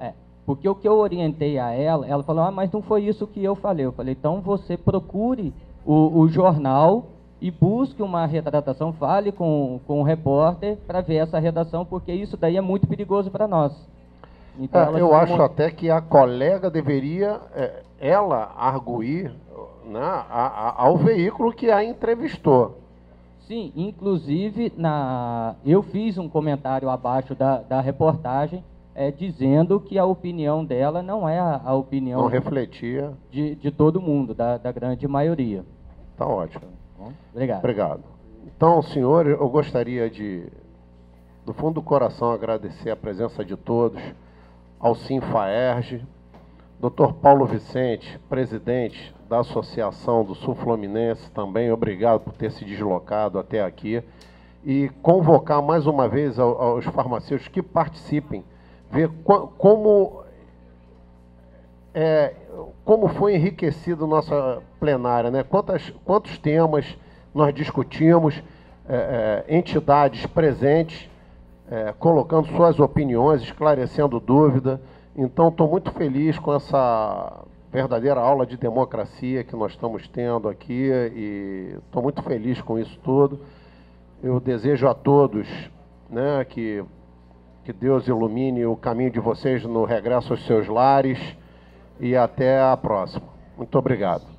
Porque o que eu orientei a ela falou, mas não foi isso que eu falei. Eu falei, então você procure o jornal e busque uma retratação, fale com o repórter para ver essa redação, porque isso daí é muito perigoso para nós. Então, eu acho até que a colega deveria, ela arguir, né, ao veículo que a entrevistou. Sim, inclusive eu fiz um comentário abaixo da reportagem dizendo que a opinião dela não é a opinião... Não refletia... De todo mundo, da grande maioria. Tá ótimo. Bom, obrigado. Obrigado. Então, senhor, eu gostaria do fundo do coração, agradecer a presença de todos, ao Sinfaerj, Dr. Paulo Vicente, presidente da Associação do Sul Fluminense, também obrigado por ter se deslocado até aqui, e convocar mais uma vez aos farmacêuticos que participem, ver como foi enriquecido nossa plenária, né? Quantos temas nós discutimos, entidades presentes, colocando suas opiniões, esclarecendo dúvida. Então, estou muito feliz com essa verdadeira aula de democracia que nós estamos tendo aqui e estou muito feliz com isso tudo. Eu desejo a todos, né, que Deus ilumine o caminho de vocês no regresso aos seus lares e até a próxima. Muito obrigado.